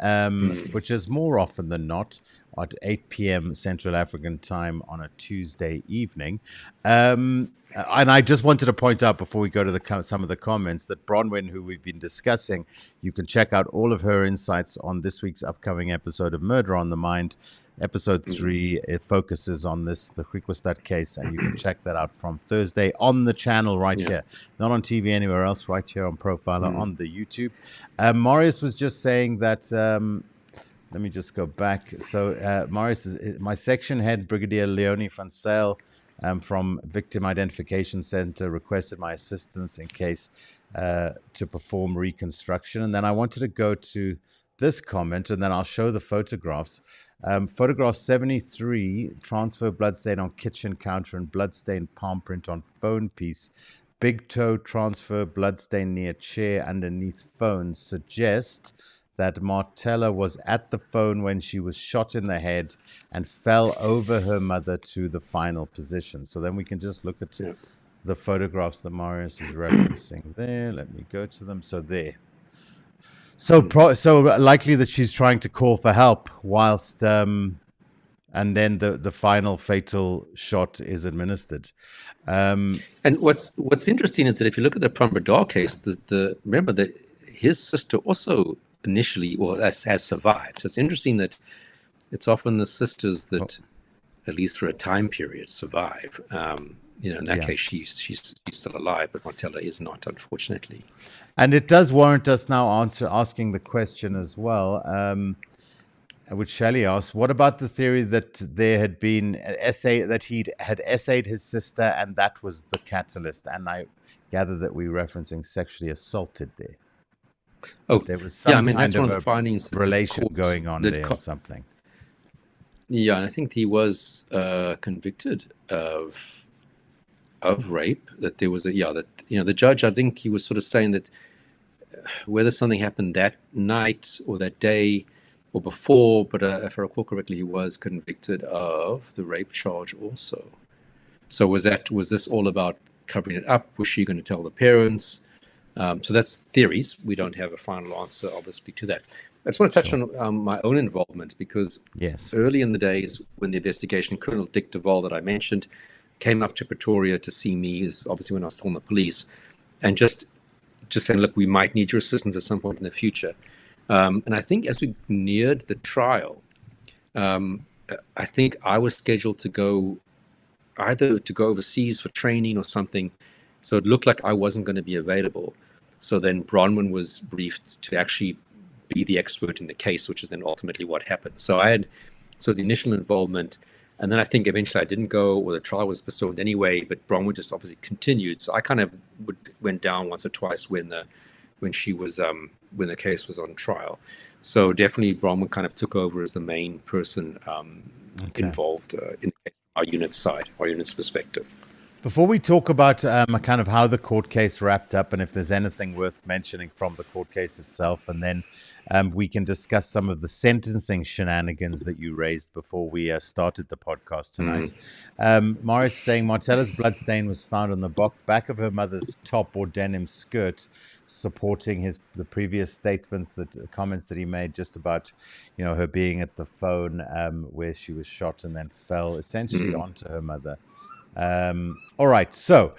which is more often than not at 8 p.m. Central African time on a Tuesday evening. And I just wanted to point out before we go to some of the comments that Bronwyn, who we've been discussing, you can check out all of her insights on this week's upcoming episode of Murder on the Mind. Episode 3, it focuses on the Griekwastad case, and you can check that out from Thursday on the channel right here. Not on TV anywhere else, right here on Profiler on the YouTube. Marius was just saying that... let me just go back. So Marius, my section head, Brigadier Leonie van Zyl, from Victim Identification Center, requested my assistance in case to perform reconstruction. And then I wanted to go to this comment, and then I'll show the photographs. Photograph 73, transfer bloodstain on kitchen counter and bloodstain palm print on phone piece. big toe transfer bloodstain near chair underneath phone suggest that Martella was at the phone when she was shot in the head and fell over her mother to the final position. So then we can just look at the photographs that Marius is referencing there. Let me go to them. So there. So likely that she's trying to call for help whilst, and then the final fatal shot is administered. And what's interesting is that if you look at the Prombadar case, remember that his sister also initially has survived. So it's interesting that it's often the sisters that, at least for a time period, survive. In that case, she's still alive, but Martella is not, unfortunately. And it does warrant us now asking the question as well, which Shelley asked, what about the theory that there had been an essay, that he had essayed his sister and that was the catalyst? And I gather that we're referencing sexually assaulted there. Oh, there was some that's one of the findings. Relation going on there or something. Yeah, and I think he was convicted of rape. That there was the judge, I think he was sort of saying that whether something happened that night or that day or before, but if I recall correctly, he was convicted of the rape charge also. So was this all about covering it up? Was she going to tell the parents? So that's theories. We don't have a final answer, obviously, to that. I just want to touch on my own involvement, because early in the days when the investigation, Colonel Dick Duvall that I mentioned came up to Pretoria to see me, is obviously when I was still in the police, and just saying, look, we might need your assistance at some point in the future. And I think as we neared the trial, I think I was scheduled to go overseas for training or something. So it looked like I wasn't going to be available. So then Bronwyn was briefed to actually be the expert in the case, which is then ultimately what happened. So I had the initial involvement, and then I think eventually I didn't go, or the trial was postponed anyway, but Bronwyn just obviously continued. So I kind of went down once or twice when the case was on trial. So definitely Bronwyn kind of took over as the main person involved in our unit's side, our unit's perspective. Before we talk about kind of how the court case wrapped up and if there's anything worth mentioning from the court case itself, and then we can discuss some of the sentencing shenanigans that you raised before we started the podcast tonight. Morris saying Martella's bloodstain was found on the back of her mother's top or denim skirt, supporting the previous comments that he made just about, her being at the phone where she was shot and then fell essentially onto her mother. All right, so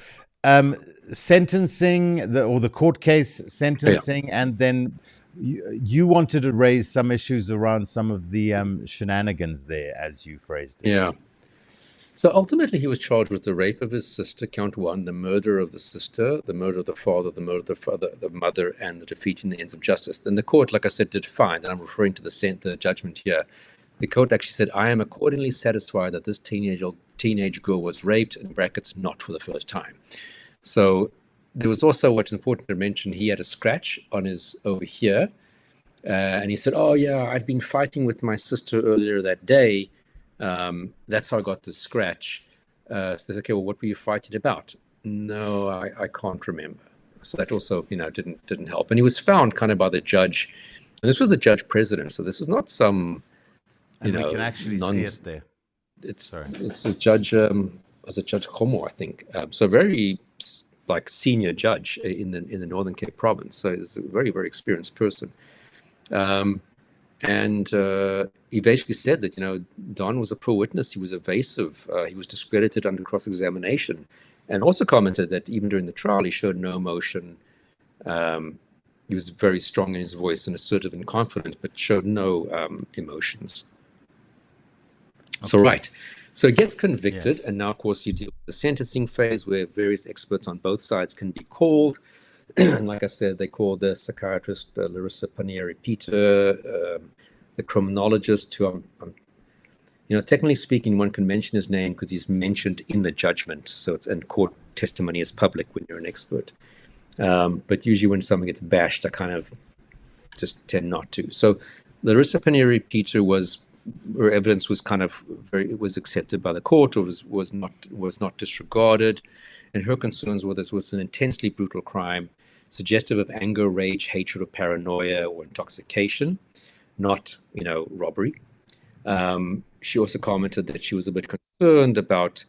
sentencing, the court case sentencing, and then you wanted to raise some issues around some of the shenanigans there, as you phrased it. Yeah. So ultimately, he was charged with the rape of his sister, count one, the murder of the sister, the murder of the father, the murder of the mother, and the defeating the ends of justice. Then the court, like I said, did find, and I'm referring to the judgment here. The court actually said, I am accordingly satisfied that this teenage girl was raped, in brackets, not for the first time. So there was also, what's important to mention, he had a scratch on his over here. And he said, oh, yeah, I'd been fighting with my sister earlier that day. That's how I got the scratch. So they said, okay, well, what were you fighting about? No, I can't remember. So that also, didn't help. And he was found kind of by the judge. And this was the judge president. So this was not some... we can actually see it there. It's a judge, as a Judge Como, I think. So very senior judge in the Northern Cape province. So he's a very, very experienced person. And he basically said that, Don was a poor witness. He was evasive. He was discredited under cross-examination, and also commented that even during the trial, he showed no emotion. He was very strong in his voice and assertive and confident, but showed no emotions. Okay. So he gets convicted, and now, of course, you deal with the sentencing phase where various experts on both sides can be called. And like I said, they called the psychiatrist Larissa Panieri-Peter, the criminologist, who, technically speaking, one can mention his name because he's mentioned in the judgment. So and court testimony is public when you're an expert. But usually when someone gets bashed, I kind of just tend not to. So Larissa Panieri-Peter her evidence was kind of was accepted by the court, or was not disregarded. And her concerns were this was an intensely brutal crime, suggestive of anger, rage, hatred, or paranoia, or intoxication, not, robbery. She also commented that she was a bit concerned about,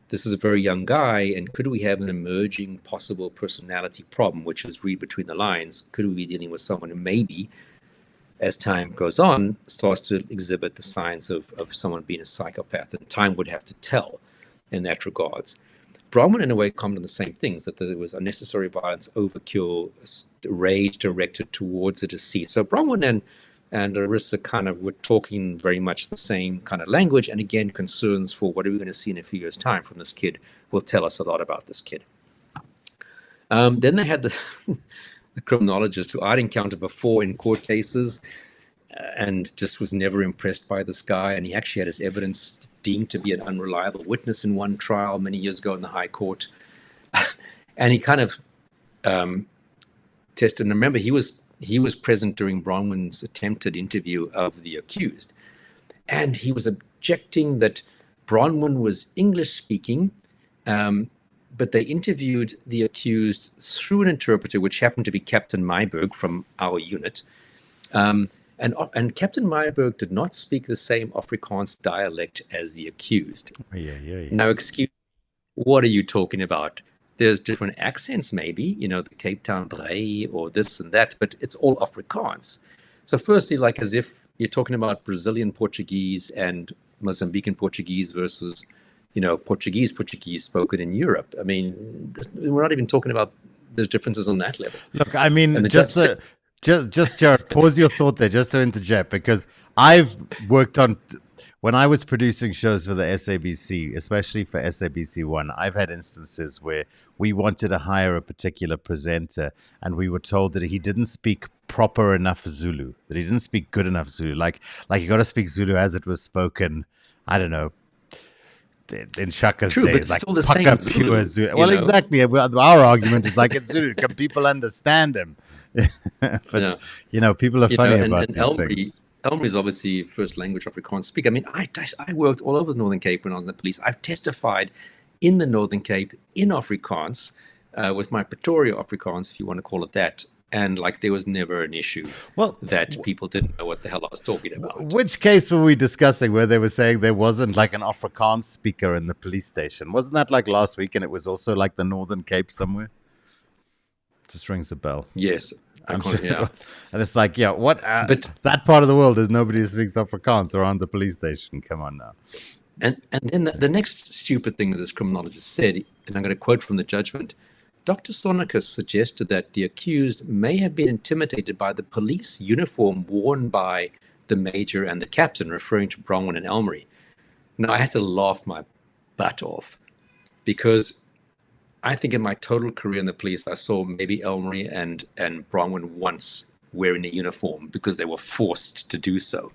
this is a very young guy, and could we have an emerging possible personality problem, which is read between the lines. Could we be dealing with someone who maybe, as time goes on, starts to exhibit the signs of someone being a psychopath, and time would have to tell in that regards. Bronwyn, in a way, commented on the same things, that there was unnecessary violence, overkill, rage directed towards the deceased. So Bronwyn and Larissa kind of were talking very much the same kind of language, and again, concerns for what are we going to see in a few years' time from this kid will tell us a lot about this kid. Then they had the criminologist who I'd encountered before in court cases, and just was never impressed by this guy, and he actually had his evidence deemed to be an unreliable witness in one trial many years ago in the High Court. And he kind of tested, and remember, he was present during Bronwyn's attempted interview of the accused. And he was objecting that Bronwyn was English speaking, but they interviewed the accused through an interpreter, which happened to be Captain Myberg from our unit. And Captain Myberg did not speak the same Afrikaans dialect as the accused. Yeah. Now, excuse me, what are you talking about? There's different accents, maybe, the Cape Town Brei or this and that, but it's all Afrikaans. So firstly, like as if you're talking about Brazilian Portuguese and Mozambican Portuguese versus, Portuguese spoken in Europe. I mean, we're not even talking about there's differences on that level. Look, I mean, just Jared, pause your thought there, just to interject, because I've worked on, when I was producing shows for the SABC, especially for SABC1, I've had instances where we wanted to hire a particular presenter, and we were told that he didn't speak proper enough Zulu, that he didn't speak good enough Zulu, like you got to speak Zulu as it was spoken. I don't know. In Shaka's days, like Paka pure Zulu. Well, exactly. Our argument is like it's Zulu. Can people understand him? But people are funny about these things. Elmri is obviously first language Afrikaans speaker. I mean, I worked all over the Northern Cape when I was in the police. I've testified in the Northern Cape in Afrikaans with my Pretoria Afrikaans, if you want to call it that. And there was never an issue that people didn't know what the hell I was talking about. Which case were we discussing where they were saying there wasn't an Afrikaans speaker in the police station? Wasn't that last week, and it was also the Northern Cape somewhere? Just rings a bell. Yes. I'm sure it was. And it's what? But that part of the world is nobody who speaks Afrikaans around the police station. Come on now. And then the next stupid thing that this criminologist said, and I'm going to quote from the judgment, Dr. Sonicus suggested that the accused may have been intimidated by the police uniform worn by the major and the captain, referring to Bronwyn and Elmri. Now, I had to laugh my butt off, because I think in my total career in the police, I saw maybe Elmri and Bronwyn once wearing a uniform because they were forced to do so.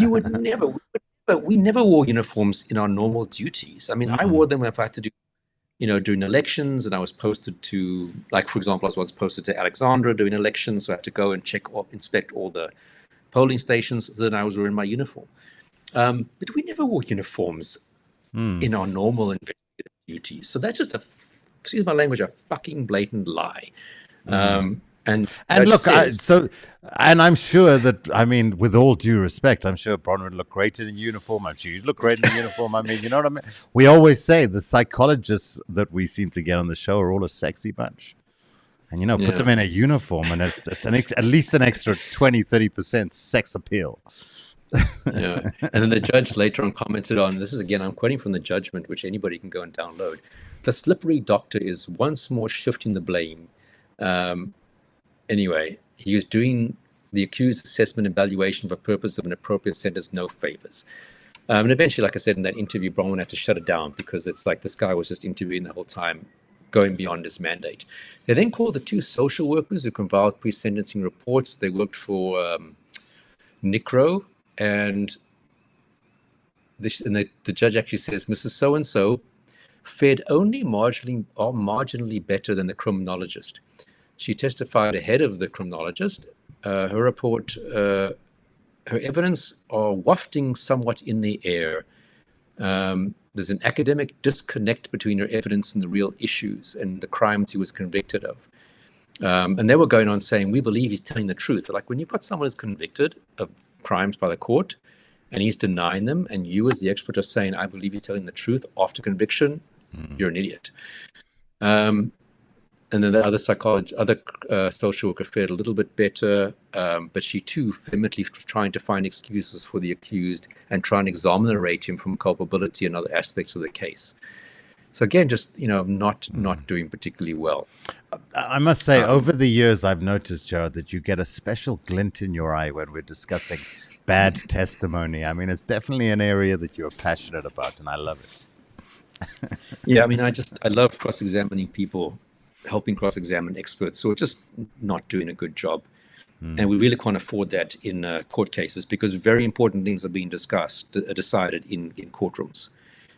We never wore uniforms in our normal duties. I mean, I wore them if I had to do, during elections, and I was posted to, for example, I was once posted to Alexandra doing elections, so I had to go and inspect all the polling stations. So then I was wearing my uniform. But we never wore uniforms in our normal investigative duties. So that's just excuse my language, a fucking blatant lie. And look, I'm sure that, with all due respect, I'm sure Bronwyn looked great in a uniform. I'm sure you'd look great in a uniform. I mean, you know what I mean? We always say the psychologists that we seem to get on the show are all a sexy bunch. And, put them in a uniform and it's at least an extra 20-30% sex appeal. Yeah. And then the judge later on commented on, this is again, I'm quoting from the judgment, which anybody can go and download. The slippery doctor is once more shifting the blame. Anyway, he was doing the accused assessment and evaluation for purpose of an appropriate sentence, no favors. And eventually, like I said, in that interview, Bronwyn had to shut it down because it's this guy was just interviewing the whole time, going beyond his mandate. They then called the two social workers who compiled pre-sentencing reports. They worked for NICRO, and the judge actually says, Mrs. So-and-so fared only marginally better than the criminologist. She testified ahead of the criminologist. Her report, her evidence are wafting somewhat in the air. The there's an academic disconnect between your evidence and the real issues and the crimes he was convicted of. And they were going on saying, we believe he's telling the truth. Like when you've got someone who's convicted of crimes by the court and he's denying them, and you as the expert are saying, I believe he's telling the truth after conviction, you're an idiot. And then the other social worker fared a little bit better, but she too vehemently trying to find excuses for the accused and try and exonerate him from culpability and other aspects of the case. So again, just not doing particularly well. I must say, over the years, I've noticed, Gerard, that you get a special glint in your eye when we're discussing bad testimony. I mean, it's definitely an area that you're passionate about, and I love it. Yeah, I mean, I love cross-examining people, helping cross-examine experts who are just not doing a good job. And we really can't afford that in court cases because very important things are being decided in courtrooms,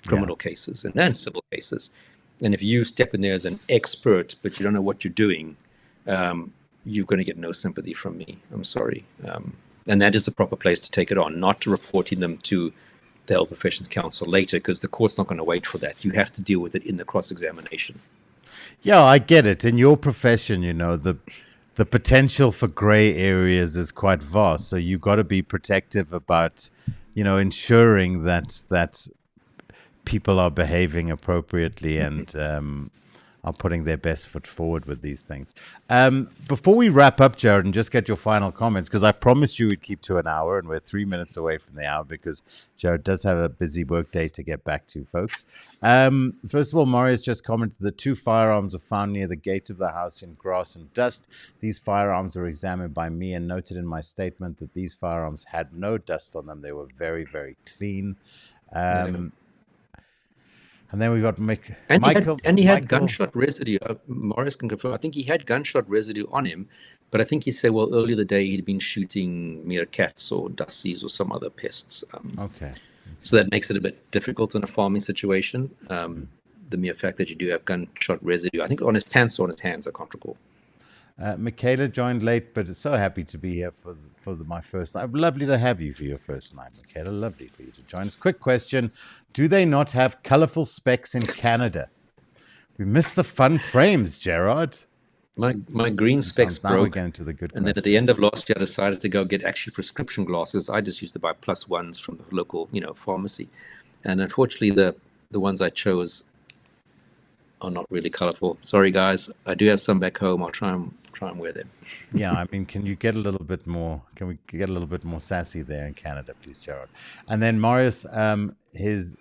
criminal cases and civil cases. And if you step in there as an expert, but you don't know what you're doing, you're going to get no sympathy from me. I'm sorry. And that is the proper place to take it on, not reporting them to the Health Professions Council later, because the court's not going to wait for that. You have to deal with it in the cross-examination. Yeah, I get it. In your profession, the potential for gray areas is quite vast. So you've got to be protective about, ensuring that people are behaving appropriately and are putting their best foot forward with these things. Before we wrap up, Gerard, and just get your final comments, because I promised you we'd keep to an hour, and we're 3 minutes away from the hour because Gerard does have a busy work day to get back to, folks. First of all, Marius just commented the 2 firearms are found near the gate of the house in grass and dust. These firearms were examined by me and noted in my statement that these firearms had no dust on them. They were very, very clean. And then we got Michael. He had gunshot residue. Morris can confirm. I think he had gunshot residue on him, but I think he said, well, earlier the day he'd been shooting meerkats or dassies or some other pests. Okay. So that makes it a bit difficult in a farming situation. The mere fact that you do have gunshot residue, I think on his pants or on his hands, I can't recall. Michaela joined late, but so happy to be here for my first night. Lovely to have you for your first night, Michaela. Lovely for you to join us. Quick question. Do they not have colorful specs in Canada? We missed the fun frames, Gerard. My green specs broke. Then at the end of last year, I decided to go get actually prescription glasses. I just used to buy +1s from the local, pharmacy. And unfortunately, the ones I chose are not really colorful. Sorry, guys. I do have some back home. I'll try and wear them. Yeah, I mean, can you get a little bit more? Can we get a little bit more sassy there in Canada, please, Gerard? And then Marius, his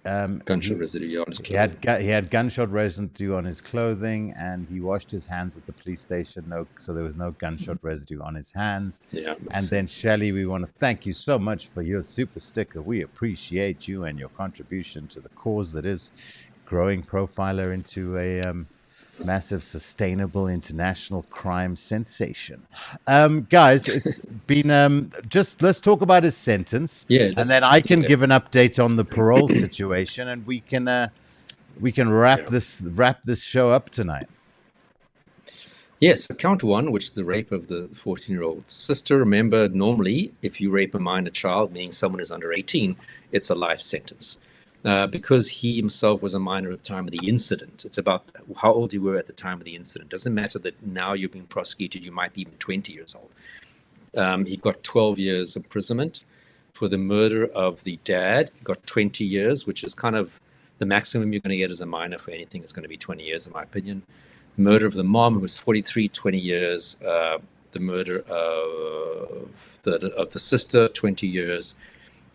gunshot residue on his clothing. He had gunshot residue on his clothing, and he washed his hands at the police station. So there was no gunshot residue on his hands. Yeah. And then Shelley, we want to thank you so much for your super sticker. We appreciate you and your contribution to the cause that is growing Profiler into a massive, sustainable international crime sensation. Guys, it's been just let's talk about his sentence, and then I can give an update on the parole situation, and we can wrap this show up tonight. Yes, so count 1, which is the rape of the 14-year-old sister. Remember, normally, if you rape a minor child, meaning someone who's under 18, it's a life sentence. Because he himself was a minor at the time of the incident. It's about how old you were at the time of the incident. It doesn't matter that now you're being prosecuted, you might be even 20 years old. He got 12 years imprisonment. For the murder of the dad, he got 20 years, which is kind of the maximum you're going to get as a minor for anything. Is going to be 20 years, in my opinion. The murder of the mom, who was 43, 20 years. The murder of the sister, 20 years.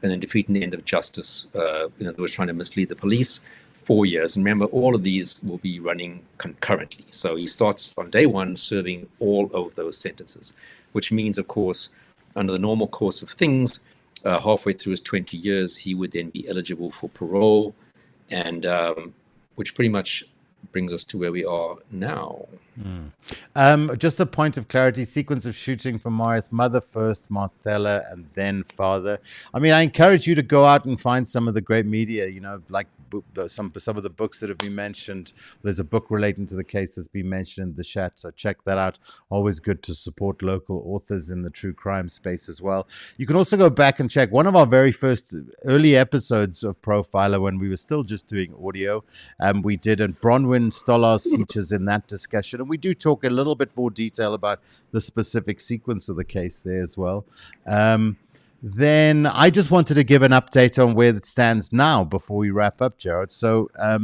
And then defeating the end of justice, that was trying to mislead the police, 4 years. And remember, all of these will be running concurrently. So he starts on day 1 serving all of those sentences, which means, of course, under the normal course of things, halfway through his 20 years, he would then be eligible for parole, and which pretty much brings us to where we are now. Just a point of clarity, sequence of shooting from Marius, mother first, Marthella, and then father. I mean, I encourage you to go out and find some of the great media, like some of the books that have been mentioned. There's a book relating to the case that's been mentioned in the chat, so check that out. Always good to support local authors in the true crime space as well. You can also go back and check one of our very first early episodes of Profiler when we were still just doing audio. We did, and Bronwyn Stolars features in that discussion, and we do talk a little bit more detail about the specific sequence of the case there as well. Then I just wanted to give an update on where it stands now before we wrap up, Gerard. So a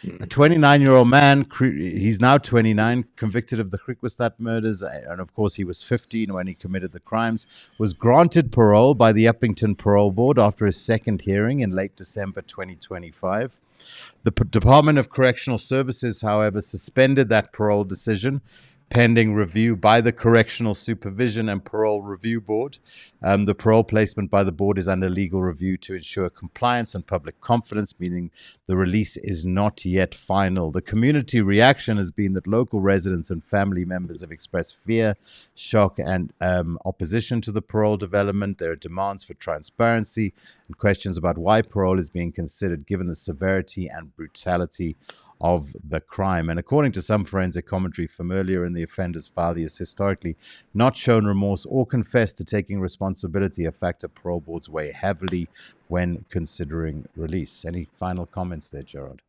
29-year-old man, he's now 29, convicted of the Griekwastad murders, and of course he was 15 when he committed the crimes, was granted parole by the Uppington Parole Board after his second hearing in late December 2025. The Department of Correctional Services, however, suspended that parole decision pending review by the Correctional Supervision and Parole Review Board. The parole placement by the board is under legal review to ensure compliance and public confidence, meaning the release is not yet final. The community reaction has been that local residents and family members have expressed fear, shock, and opposition to the parole development. There are demands for transparency and questions about why parole is being considered given the severity and brutality of the crime. And according to some forensic commentary from earlier in the offender's file, he has historically not shown remorse or confessed to taking responsibility, a factor parole boards weigh heavily when considering release. Any final comments there, Gerard?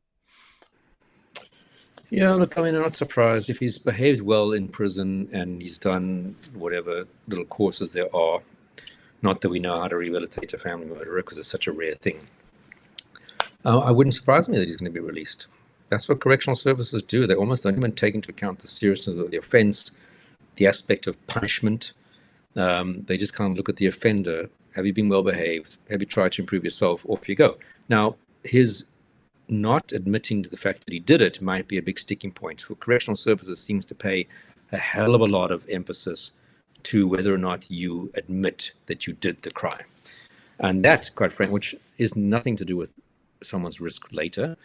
Yeah, look, I mean, I'm not surprised if he's behaved well in prison and he's done whatever little courses there are. Not that we know how to rehabilitate a family murderer because it's such a rare thing. I wouldn't surprise me that he's going to be released. That's what correctional services do. They almost don't even take into account the seriousness of the offense, the aspect of punishment. They just kind of look at the offender. Have you been well behaved? Have you tried to improve yourself? Off you go. Now, his not admitting to the fact that he did it might be a big sticking point. For correctional services seems to pay a hell of a lot of emphasis to whether or not you admit that you did the crime. And that, quite frankly, which is nothing to do with someone's risk later,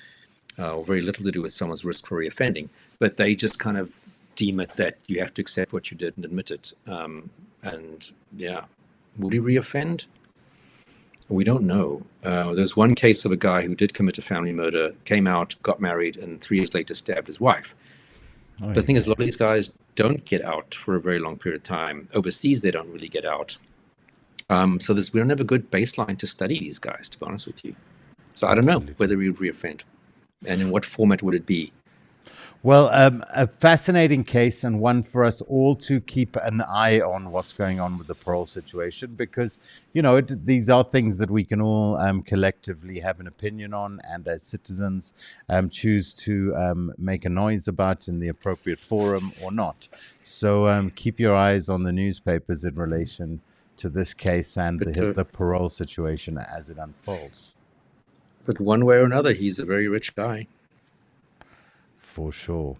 or very little to do with someone's risk for reoffending, but they just kind of deem it that you have to accept what you did and admit it. And yeah, will he reoffend? We don't know. There's one case of a guy who did commit a family murder, came out, got married, and 3 years later stabbed his wife. Oh, the thing is, a lot of these guys don't get out for a very long period of time. Overseas, they don't really get out. So we don't have a good baseline to study these guys, to be honest with you. So I don't know whether he would reoffend. And in what format would it be? Well, a fascinating case, and one for us all to keep an eye on what's going on with the parole situation, because, you know, these are things that we can all collectively have an opinion on, and as citizens choose to make a noise about in the appropriate forum or not. So keep your eyes on the newspapers in relation to this case and the parole situation as it unfolds. But one way or another, he's a very rich guy. For sure.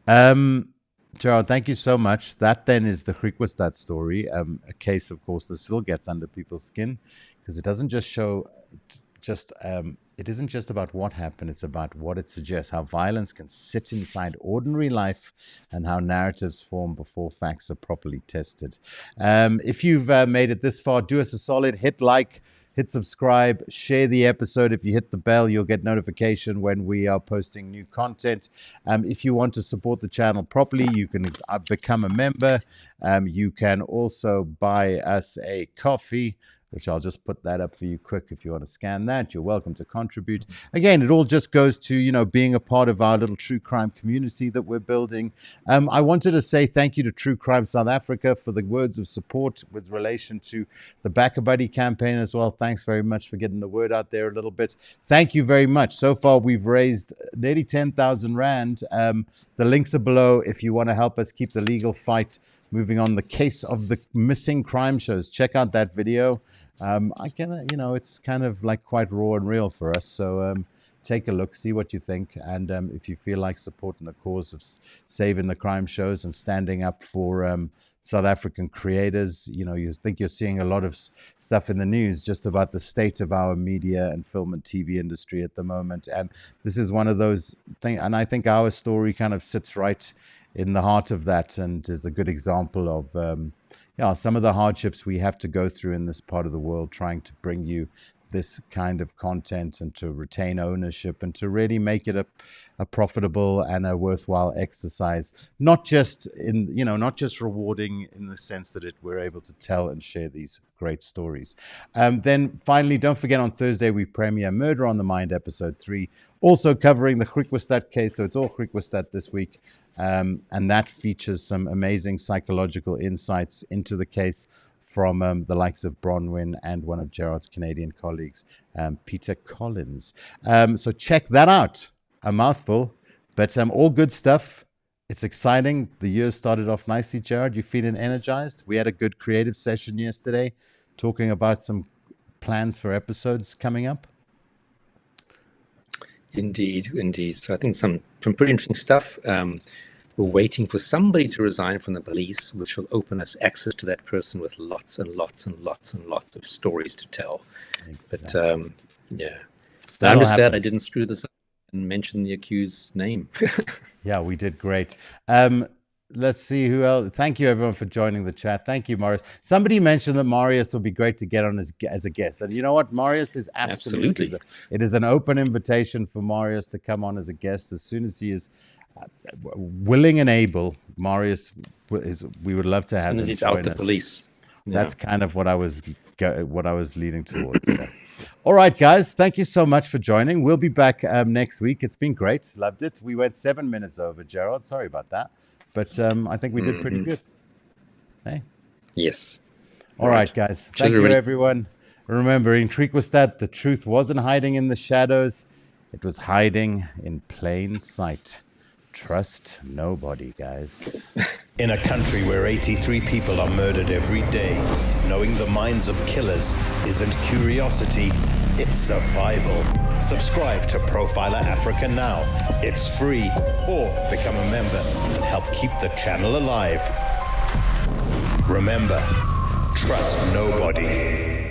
Gerard, thank you so much. That then is the Griekwastad story, a case, of course, that still gets under people's skin, because it doesn't just show, it isn't just about what happened, it's about what it suggests, how violence can sit inside ordinary life and how narratives form before facts are properly tested. If you've made it this far, do us a solid, hit like, hit subscribe, share the episode. If you hit the bell, you'll get notification when we are posting new content. If you want to support the channel properly, you can become a member. You can also buy us a coffee, which I'll just put that up for you quick. If you want to scan that, you're welcome to contribute. Again, it all just goes to, you know, being a part of our little true crime community that we're building. I wanted to say thank you to True Crime South Africa for the words of support with relation to the BackaBuddy campaign as well. Thanks very much for getting the word out there a little bit. Thank you very much. So far, we've raised nearly 10,000 Rand. The links are below if you want to help us keep the legal fight moving on. The case of the missing crime shows. Check out that video. It's kind of like quite raw and real for us. So take a look, see what you think. And if you feel like supporting the cause of saving the crime shows and standing up for South African creators, you know, you think you're seeing a lot of stuff in the news just about the state of our media and film and TV industry at the moment. And this is one of those things. And I think our story kind of sits right in the heart of that and is a good example of some of the hardships we have to go through in this part of the world, trying to bring you this kind of content and to retain ownership and to really make it a profitable and a worthwhile exercise, not just rewarding in the sense that we're able to tell and share these great stories. Then finally, don't forget on Thursday we premiere Murder on the Mind episode 3, also covering the Griekwastad case. So it's all Griekwastad this week. And that features some amazing psychological insights into the case from the likes of Bronwyn and one of Gerard's Canadian colleagues, Peter Collins. So check that out. A mouthful, but all good stuff. It's exciting. The year started off nicely, Gerard. You feeling energized? We had a good creative session yesterday, talking about some plans for episodes coming up. Indeed. So I think some pretty interesting stuff. We're waiting for somebody to resign from the police, which will open us access to that person with lots and lots and lots and lots of stories to tell. Exactly. But I'm just glad I didn't screw this up and mention the accused's name. Yeah, we did great. Let's see who else. Thank you, everyone, for joining the chat. Thank you, Marius. Somebody mentioned that Marius would be great to get on as a guest. And you know what? Marius is absolutely. It is an open invitation for Marius to come on as a guest as soon as he is willing and able. Marius we would love to have him. As soon as he's out the police. That's kind of what I was leading towards. So. All right, guys, thank you so much for joining. We'll be back next week. It's been great. Loved it. We went 7 minutes over, Gerard. Sorry about that. But I think we did pretty good. Hey? Yes. All right, guys. Thank you, everyone. Remember, in Griekwastad, the truth wasn't hiding in the shadows. It was hiding in plain sight. Trust nobody, guys. In a country where 83 people are murdered every day, knowing the minds of killers isn't curiosity, it's survival. Subscribe to Profiler Africa now. It's free. Or become a member and help keep the channel alive. Remember, trust nobody.